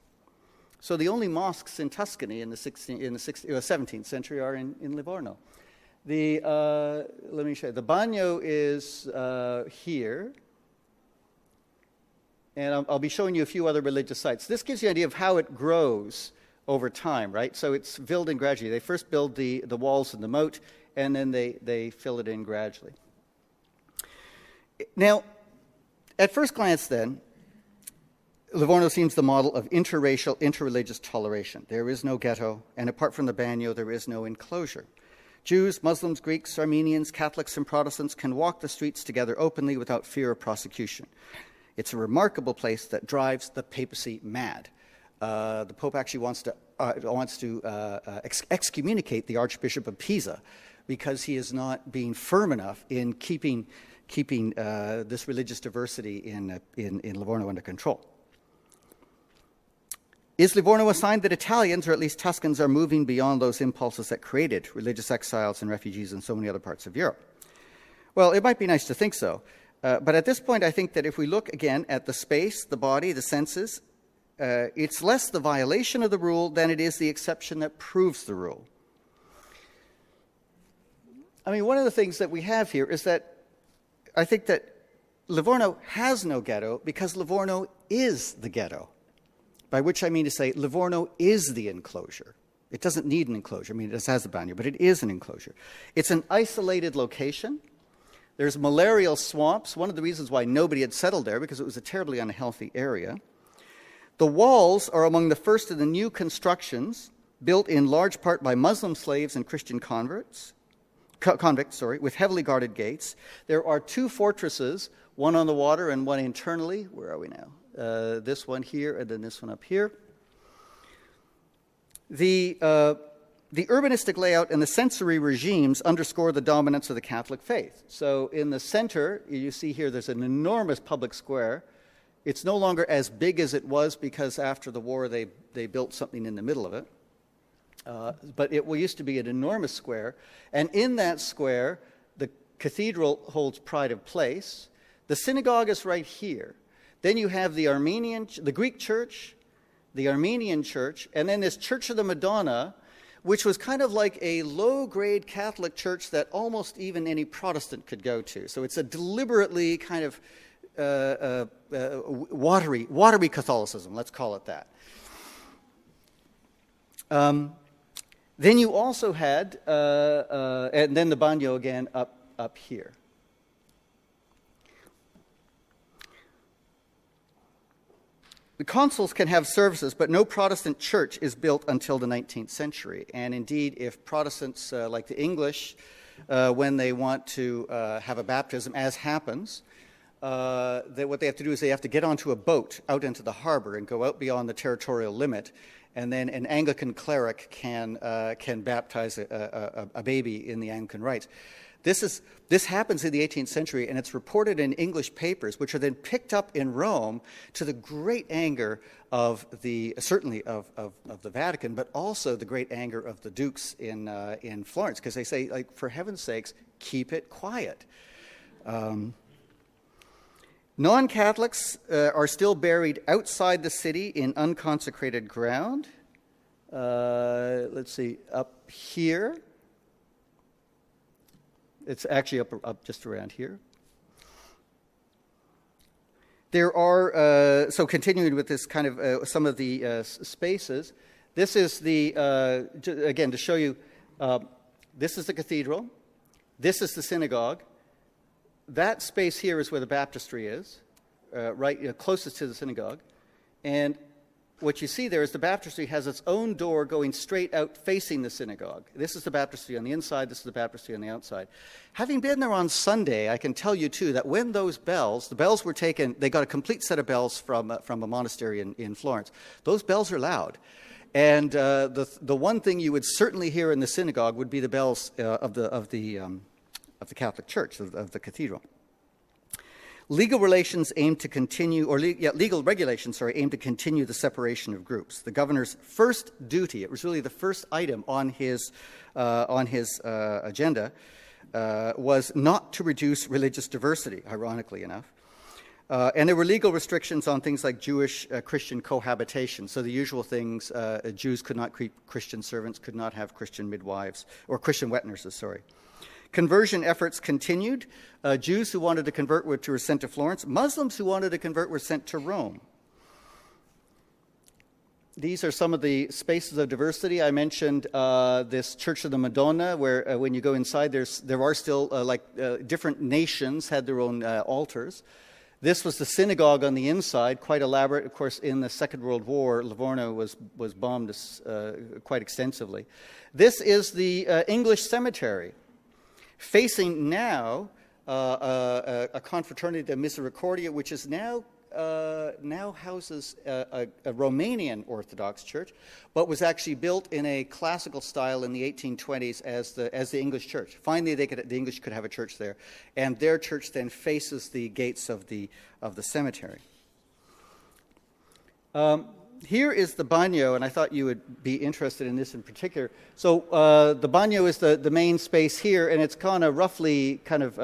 So the only mosques in Tuscany in the 17th century are in Livorno. Let me show you. The Banyo is here. And I'll be showing you a few other religious sites. This gives you an idea of how it grows over time, right? So it's filled in gradually. They first build the walls and the moat, and then they fill it in gradually. Now, at first glance then, Livorno seems the model of interracial, interreligious toleration. There is no ghetto, and apart from the Banyo, there is no enclosure. Jews, Muslims, Greeks, Armenians, Catholics, and Protestants can walk the streets together openly without fear of prosecution. It's a remarkable place that drives the papacy mad. The Pope actually wants to excommunicate the Archbishop of Pisa because he is not being firm enough in keeping this religious diversity in Livorno under control. Is Livorno a sign that Italians, or at least Tuscans, are moving beyond those impulses that created religious exiles and refugees in so many other parts of Europe? Well, it might be nice to think so. But at this point, I think that if we look again at the space, the body, the senses, it's less the violation of the rule than it is the exception that proves the rule. I mean, one of the things that we have here is that I think that Livorno has no ghetto because Livorno is the ghetto, by which I mean to say Livorno is the enclosure. It doesn't need an enclosure. I mean, it just has a banyo, but it is an enclosure. It's an isolated location. There's malarial swamps, one of the reasons why nobody had settled there, because it was a terribly unhealthy area. The walls are among the first of the new constructions, built in large part by Muslim slaves and Christian convicts, with heavily guarded gates. There are 2 fortresses, one on the water and one internally. Where are we now? This one here and then this one up here. The urbanistic layout and the sensory regimes underscore the dominance of the Catholic faith. So in the center, you see here, there's an enormous public square. It's no longer as big as it was because after the war they built something in the middle of it. But it used to be an enormous square. And in that square, the cathedral holds pride of place. The synagogue is right here. Then you have the Greek church, the Armenian church, and then this Church of the Madonna, which was kind of like a low-grade Catholic church that almost even any Protestant could go to. So it's a deliberately kind of watery Catholicism, let's call it that. Then you also had, and then the Banyo again up here. The consuls can have services, but no Protestant church is built until the 19th century. And indeed, if Protestants, like the English, when they want to have a baptism, as happens, what they have to do is they have to get onto a boat out into the harbor and go out beyond the territorial limit, and then an Anglican cleric can baptize a baby in the Anglican rites. This happens in the 18th century, and it's reported in English papers, which are then picked up in Rome to the great anger of certainly of the Vatican, but also the great anger of the dukes in Florence, because they say, like, for heaven's sakes, keep it quiet. Non-Catholics are still buried outside the city in unconsecrated ground. Let's see, up here. It's actually up just around here. There are, so continuing with this kind of some of the spaces, this is the, again, to show you, this is the cathedral, this is the synagogue. That space here is where the baptistry is, right closest to the synagogue. And what you see there is the baptistry has its own door going straight out facing the synagogue. This is the baptistry on the inside, this is the baptistry on the outside. Having been there on Sunday, I can tell you too that when those bells, the bells were taken, they got a complete set of bells from a monastery in Florence. Those bells are loud. And the one thing you would certainly hear in the synagogue would be the bells of the Catholic Church, of the cathedral. Legal regulations aim to continue the separation of groups. The governor's first duty, it was really the first item on his agenda, was not to reduce religious diversity, ironically enough. And there were legal restrictions on things like Jewish-Christian cohabitation. So the usual things, Jews could not keep Christian servants, could not have Christian midwives, or Christian wet nurses, sorry. Conversion efforts continued. Jews who wanted to convert were sent to Florence. Muslims who wanted to convert were sent to Rome. These are some of the spaces of diversity. I mentioned this Church of the Madonna, where when you go inside, there are still, different nations had their own altars. This was the synagogue on the inside, quite elaborate. Of course, in the Second World War, Livorno was bombed quite extensively. This is the English cemetery. Facing now a confraternity, the Misericordia, which is now houses a Romanian Orthodox church, but was actually built in a classical style in the 1820s as the English church. Finally, the English could have a church there, and their church then faces the gates of the cemetery. Here is the Banyo, and I thought you would be interested in this in particular. So the Banyo is the main space here, and it's kind of roughly it's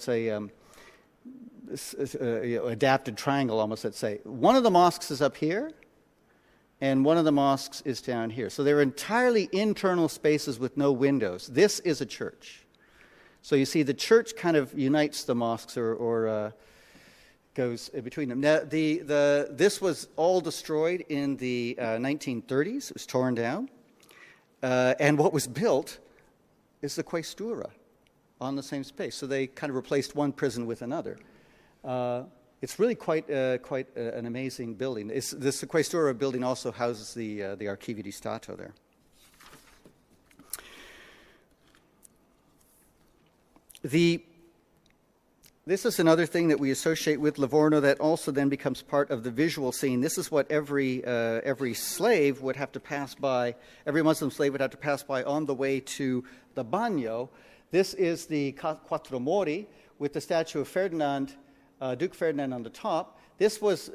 a adapted triangle almost, let's say. One of the mosques is up here, and one of the mosques is down here. So they're entirely internal spaces with no windows. This is a church. So you see the church kind of unites the mosques or goes between them. Now, this was all destroyed in the 1930s. It was torn down. And what was built is the Questura on the same space. So they kind of replaced one prison with another. It's really quite an amazing building. This Questura building also houses the Archivio di Stato there. This is another thing that we associate with Livorno that also then becomes part of the visual scene. This is what every slave would have to pass by, every Muslim slave would have to pass by on the way to the Banyo. This is the Quatro Mori with the statue of Ferdinand, Duke Ferdinand on the top. This was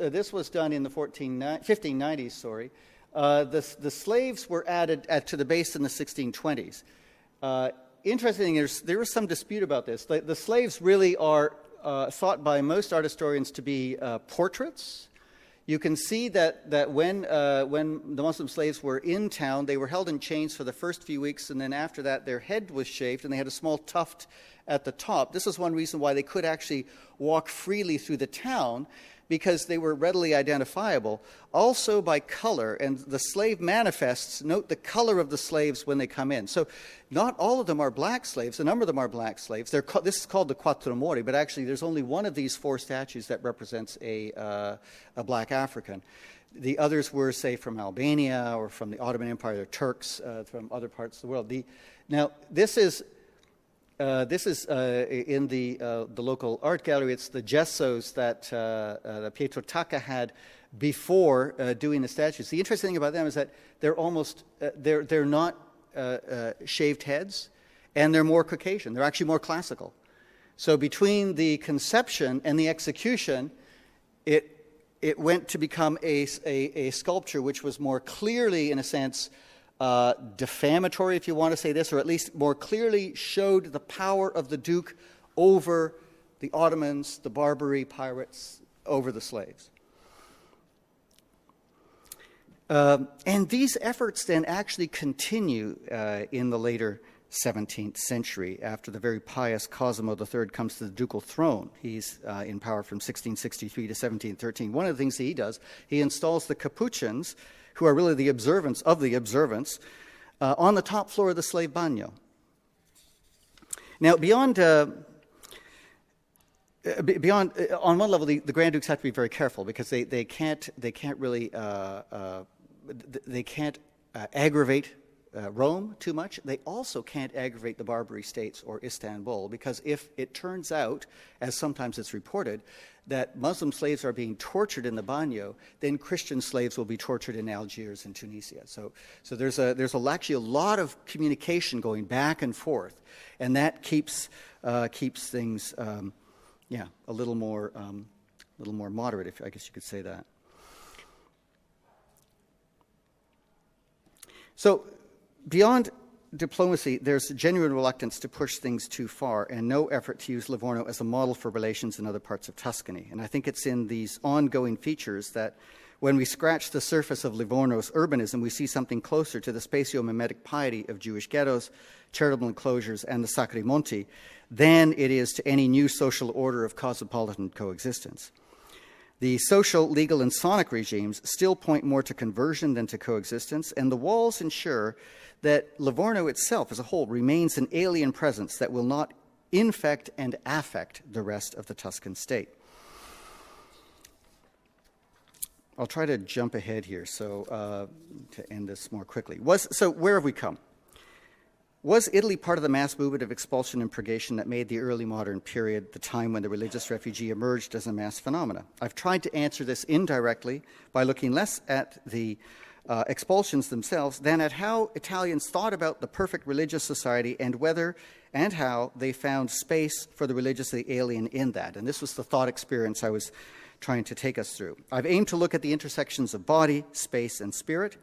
done in the 1590s. Sorry, the slaves were added to the base in the 1620s. Interesting, there was some dispute about this. The slaves really are thought by most art historians to be portraits. You can see that when the Muslim slaves were in town, they were held in chains for the first few weeks, and then after that their head was shaved and they had a small tuft at the top. This is one reason why they could actually walk freely through the town, because they were readily identifiable. Also by color, and the slave manifests note the color of the slaves when they come in. So not all of them are black slaves. A number of them are black slaves. This is called the Quattro Mori, but actually there's only one of these four statues that represents a black African. The others were, say, from Albania or from the Ottoman Empire, they're Turks from other parts of the world. Now, this is in the local art gallery. It's the gessos that Pietro Tacca had before doing the statues. The interesting thing about them is that they're almost they're not shaved heads, and they're more Caucasian. They're actually more classical. So between the conception and the execution, it went to become a sculpture which was more clearly, in a sense, defamatory, if you want to say this, or at least more clearly showed the power of the Duke over the Ottomans, the Barbary pirates, over the slaves. And these efforts then actually continue in the later 17th century, after the very pious Cosimo III comes to the ducal throne. He's in power from 1663 to 1713. One of the things he does, he installs the Capuchins, who are really the observants of the observants, on the top floor of the slave Banyo. Now, beyond on one level, the Grand Dukes have to be very careful, because they can't really aggravate Rome too much. They also can't aggravate the Barbary states or Istanbul, because if it turns out, as sometimes it's reported, that Muslim slaves are being tortured in the Banyo, then Christian slaves will be tortured in Algiers and Tunisia. So there's actually a lot of communication going back and forth, and that keeps things a little more moderate, if I guess you could say that. So beyond diplomacy, there's a genuine reluctance to push things too far, and no effort to use Livorno as a model for relations in other parts of Tuscany. And I think it's in these ongoing features that when we scratch the surface of Livorno's urbanism, we see something closer to the spatio-mimetic piety of Jewish ghettos, charitable enclosures, and the Sacri Monti than it is to any new social order of cosmopolitan coexistence. The social, legal, and sonic regimes still point more to conversion than to coexistence, and the walls ensure that Livorno itself as a whole remains an alien presence that will not infect and affect the rest of the Tuscan state. I'll try to jump ahead here to end this more quickly. So where have we come? Was Italy part of the mass movement of expulsion and purgation that made the early modern period the time when the religious refugee emerged as a mass phenomena? I've tried to answer this indirectly by looking less at the expulsions themselves than at how Italians thought about the perfect religious society and whether and how they found space for the religiously alien in that. And this was the thought experience I was trying to take us through. I've aimed to look at the intersections of body, space, and spirit.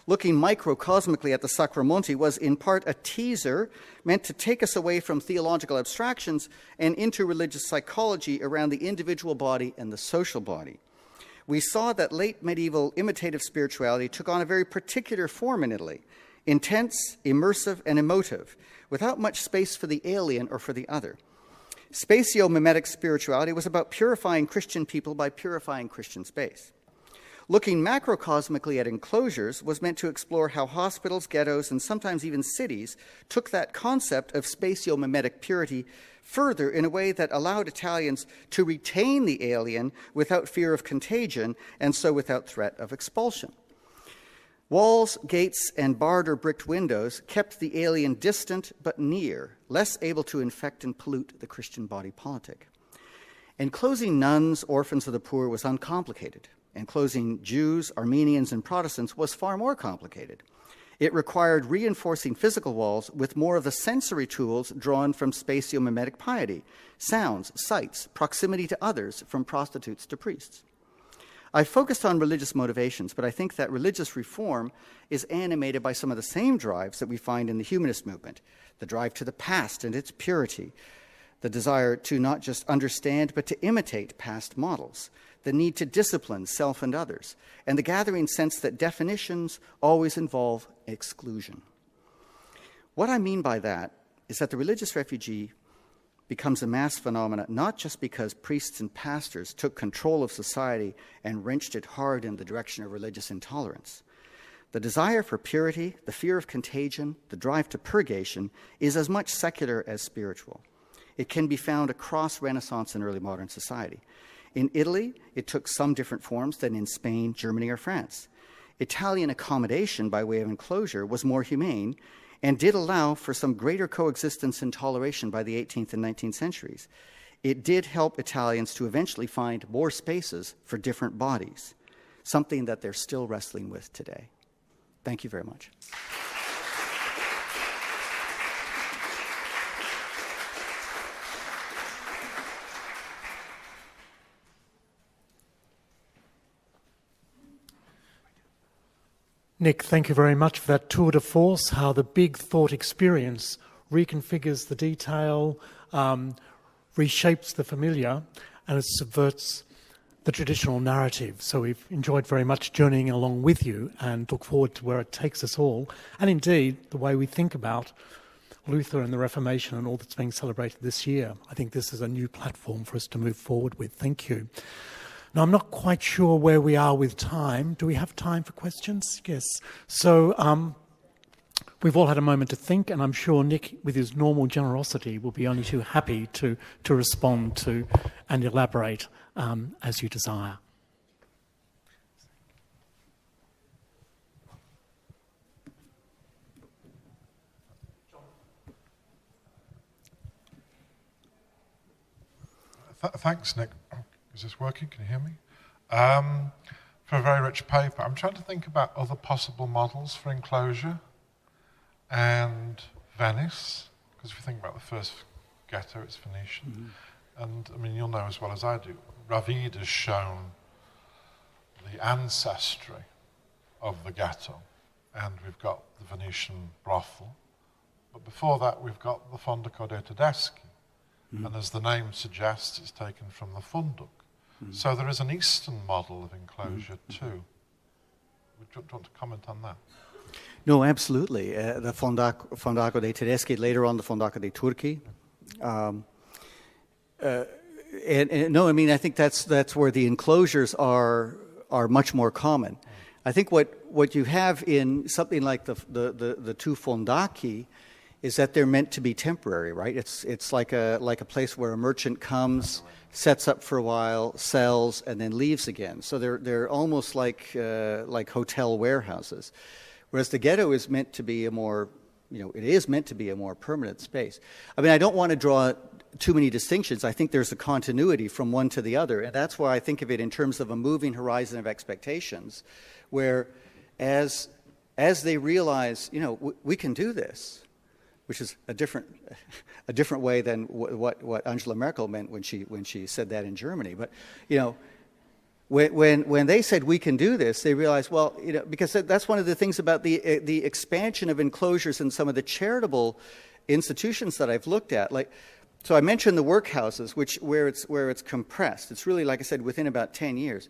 Looking microcosmically at the Sacri Monti was in part a teaser meant to take us away from theological abstractions and into religious psychology around the individual body and the social body. We saw that late medieval imitative spirituality took on a very particular form in Italy, intense, immersive, and emotive, without much space for the alien or for the other. Spatio-mimetic spirituality was about purifying Christian people by purifying Christian space. Looking macrocosmically at enclosures was meant to explore how hospitals, ghettos, and sometimes even cities took that concept of spatio-mimetic purity further in a way that allowed Italians to retain the alien without fear of contagion and so without threat of expulsion. Walls, gates, and barred or bricked windows kept the alien distant but near, less able to infect and pollute the Christian body politic. Enclosing nuns, orphans of the poor was uncomplicated. Enclosing Jews, Armenians, and Protestants was far more complicated. It required reinforcing physical walls with more of the sensory tools drawn from spatio-mimetic piety, sounds, sights, proximity to others, from prostitutes to priests. I focused on religious motivations, but I think that religious reform is animated by some of the same drives that we find in the humanist movement: the drive to the past and its purity, the desire to not just understand but to imitate past models, the need to discipline self and others, and the gathering sense that definitions always involve exclusion. What I mean by that is that the religious refugee becomes a mass phenomenon not just because priests and pastors took control of society and wrenched it hard in the direction of religious intolerance. The desire for purity, the fear of contagion, the drive to purgation is as much secular as spiritual. It can be found across Renaissance and early modern society. In Italy, it took some different forms than in Spain, Germany, or France. Italian accommodation by way of enclosure was more humane and did allow for some greater coexistence and toleration by the 18th and 19th centuries. It did help Italians to eventually find more spaces for different bodies, something that they're still wrestling with today. Thank you very much. Nick, thank you very much for that tour de force, how the big thought experience reconfigures the detail, reshapes the familiar, and it subverts the traditional narrative. So we've enjoyed very much journeying along with you and look forward to where it takes us all, and indeed the way we think about Luther and the Reformation and all that's being celebrated this year. I think this is a new platform for us to move forward with. Thank you. Now, I'm not quite sure where we are with time. Do we have time for questions? Yes. So we've all had a moment to think, and I'm sure Nick, with his normal generosity, will be only too happy to respond to and elaborate as you desire. Thanks, Nick. Is this working? Can you hear me? For a very rich paper. I'm trying to think about other possible models for enclosure and Venice, because if you think about the first ghetto, it's Venetian. Mm-hmm. And I mean, you'll know as well as I do, Ravid has shown the ancestry of the ghetto, and we've got the Venetian brothel. But before that, we've got the Fondaco dei Tedeschi. Mm-hmm. And as the name suggests, it's taken from the Funduk. Mm-hmm. So there is an Eastern model of enclosure too. Would you want to comment on that? No, absolutely. The Fondaco dei Tedeschi, later on the Fondaco dei Turchi. And no, I mean, I think that's where the enclosures are much more common. I think what you have in something like the two Fondachi is that they're meant to be temporary, right? It's like a place where a merchant comes, sets up for a while, sells, and then leaves again. So they're almost like hotel warehouses, whereas the ghetto is meant to be a more permanent space. I mean, I don't want to draw too many distinctions. I think there's a continuity from one to the other, and that's why I think of it in terms of a moving horizon of expectations, where as they realize, we can do this, which is a different way than what Angela Merkel meant when she said that in Germany. But when they said we can do this, they realized, well, because that's one of the things about the expansion of enclosures in some of the charitable institutions that I've looked at. So I mentioned the workhouses, where it's compressed. It's really, like I said, within about 10 years.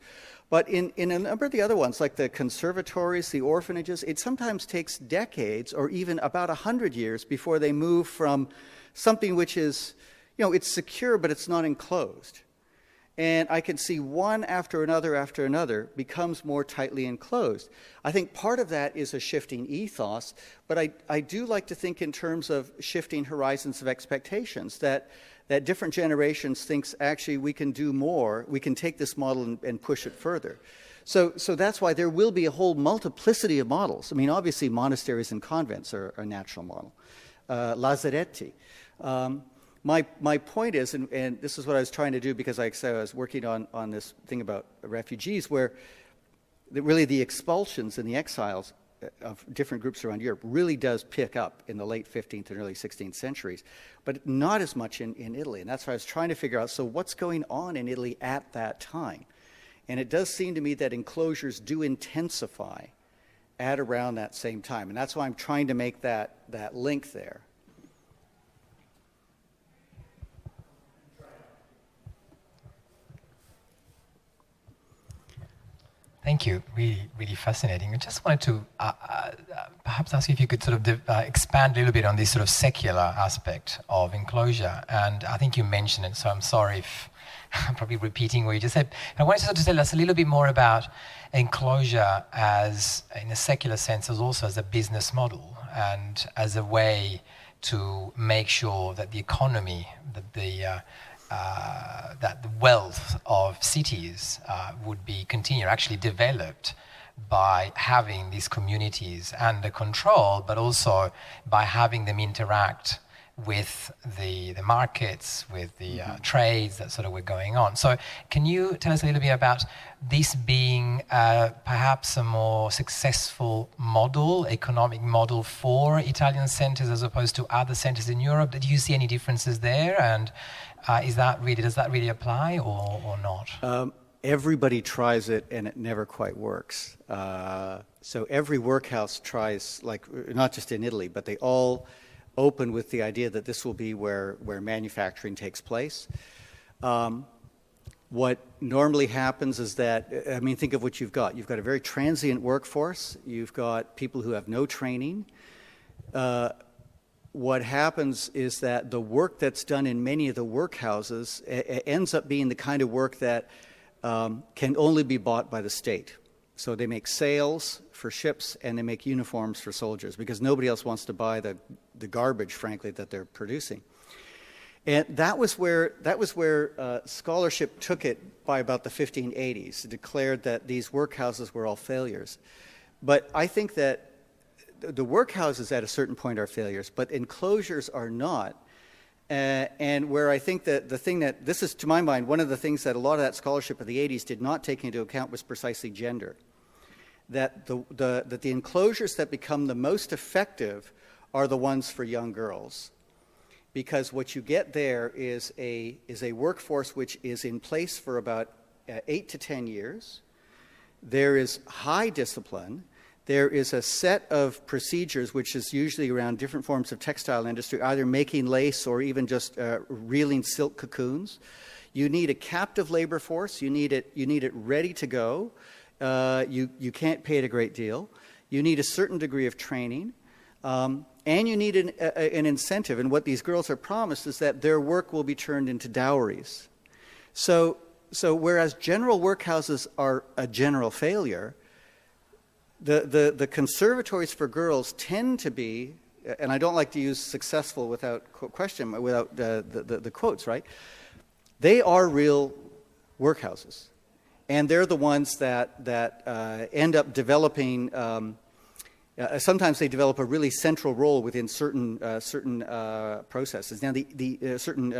But in a number of the other ones, like the conservatories, the orphanages, it sometimes takes decades or even about 100 years before they move from something which is, it's secure, but it's not enclosed. And I can see one after another becomes more tightly enclosed. I think part of that is a shifting ethos, but I do like to think in terms of shifting horizons of expectations, that different generations thinks actually we can do more, we can take this model and push it further. So that's why there will be a whole multiplicity of models. I mean, obviously monasteries and convents are a natural model. Lazaretti. My point is, and this is what I was trying to do because like I said, I was working on this thing about refugees where really the expulsions and the exiles of different groups around Europe really does pick up in the late 15th and early 16th centuries, but not as much in Italy. And that's why I was trying to figure out, so what's going on in Italy at that time? And it does seem to me that enclosures do intensify at around that same time. And that's why I'm trying to make that link there. Thank you. Really, really fascinating. I just wanted to perhaps ask you if you could sort of expand a little bit on this sort of secular aspect of enclosure. And I think you mentioned it, so I'm sorry if I'm probably repeating what you just said. I wanted to sort of tell us a little bit more about enclosure as, in a secular sense, as also as a business model and as a way to make sure that the economy, that the wealth of cities would be continued, actually developed by having these communities under control, but also by having them interact with the markets, with the trades that sort of were going on. So can you tell us a little bit about this being perhaps a more successful model, economic model for Italian centers as opposed to other centers in Europe? Do you see any differences there? And does that really apply or not? Everybody tries it and it never quite works. So every workhouse tries, like not just in Italy, but they all open with the idea that this will be where manufacturing takes place. What normally happens is that, I mean, think of what you've got. You've got a very transient workforce. You've got people who have no training. What happens is that the work that's done in many of the workhouses ends up being the kind of work that can only be bought by the state. So they make sails for ships and they make uniforms for soldiers because nobody else wants to buy the garbage, frankly, that they're producing. And that was where scholarship took it by about the 1580s. It declared that these workhouses were all failures. But I think that the workhouses at a certain point are failures, but enclosures are not. And where I think that the thing that, this is to my mind, one of the things that a lot of that scholarship of the 80s did not take into account was precisely gender. That the enclosures that become the most effective are the ones for young girls. Because what you get there is a workforce which is in place for about 8 to 10 years. There is high discipline. There is a set of procedures, which is usually around different forms of textile industry, either making lace or even just reeling silk cocoons. You need a captive labor force. You need it ready to go. You can't pay it a great deal. You need a certain degree of training. And you need an incentive. And what these girls are promised is that their work will be turned into dowries. So whereas general workhouses are a general failure, the conservatories for girls tend to be, and I don't like to use successful without question, without the quotes, right? They are real workhouses. And they're the ones that end up developing, sometimes they develop a really central role within certain processes. Now, the certain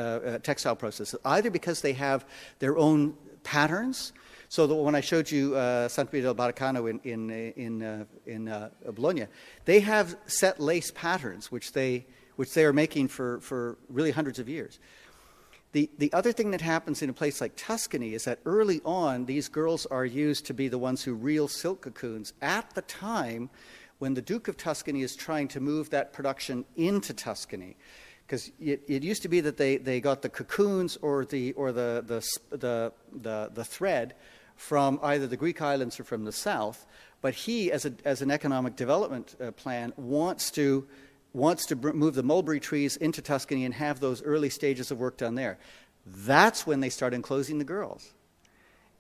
textile processes, either because they have their own patterns. So when I showed you San Vito del Baracano in Bologna, they have set lace patterns which they are making for really hundreds of years. The other thing that happens in a place like Tuscany is that early on, these girls are used to be the ones who reel silk cocoons at the time when the Duke of Tuscany is trying to move that production into Tuscany. Because it used to be that they got the cocoons or the thread from either the Greek islands or from the south, but he, as an economic development plan, wants to wants to move the mulberry trees into Tuscany and have those early stages of work done there. That's when they start enclosing the girls.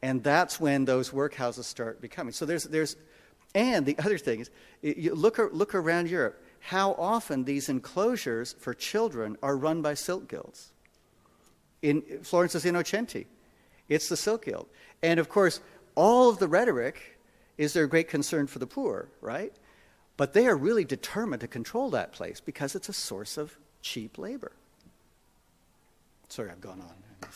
And that's when those workhouses start becoming. So and the other thing is, you look around Europe, how often these enclosures for children are run by silk guilds. In Florence's Innocenti, it's the silk guild. And of course, all of the rhetoric is their great concern for the poor, right? But they are really determined to control that place because it's a source of cheap labor. Sorry, I've gone on.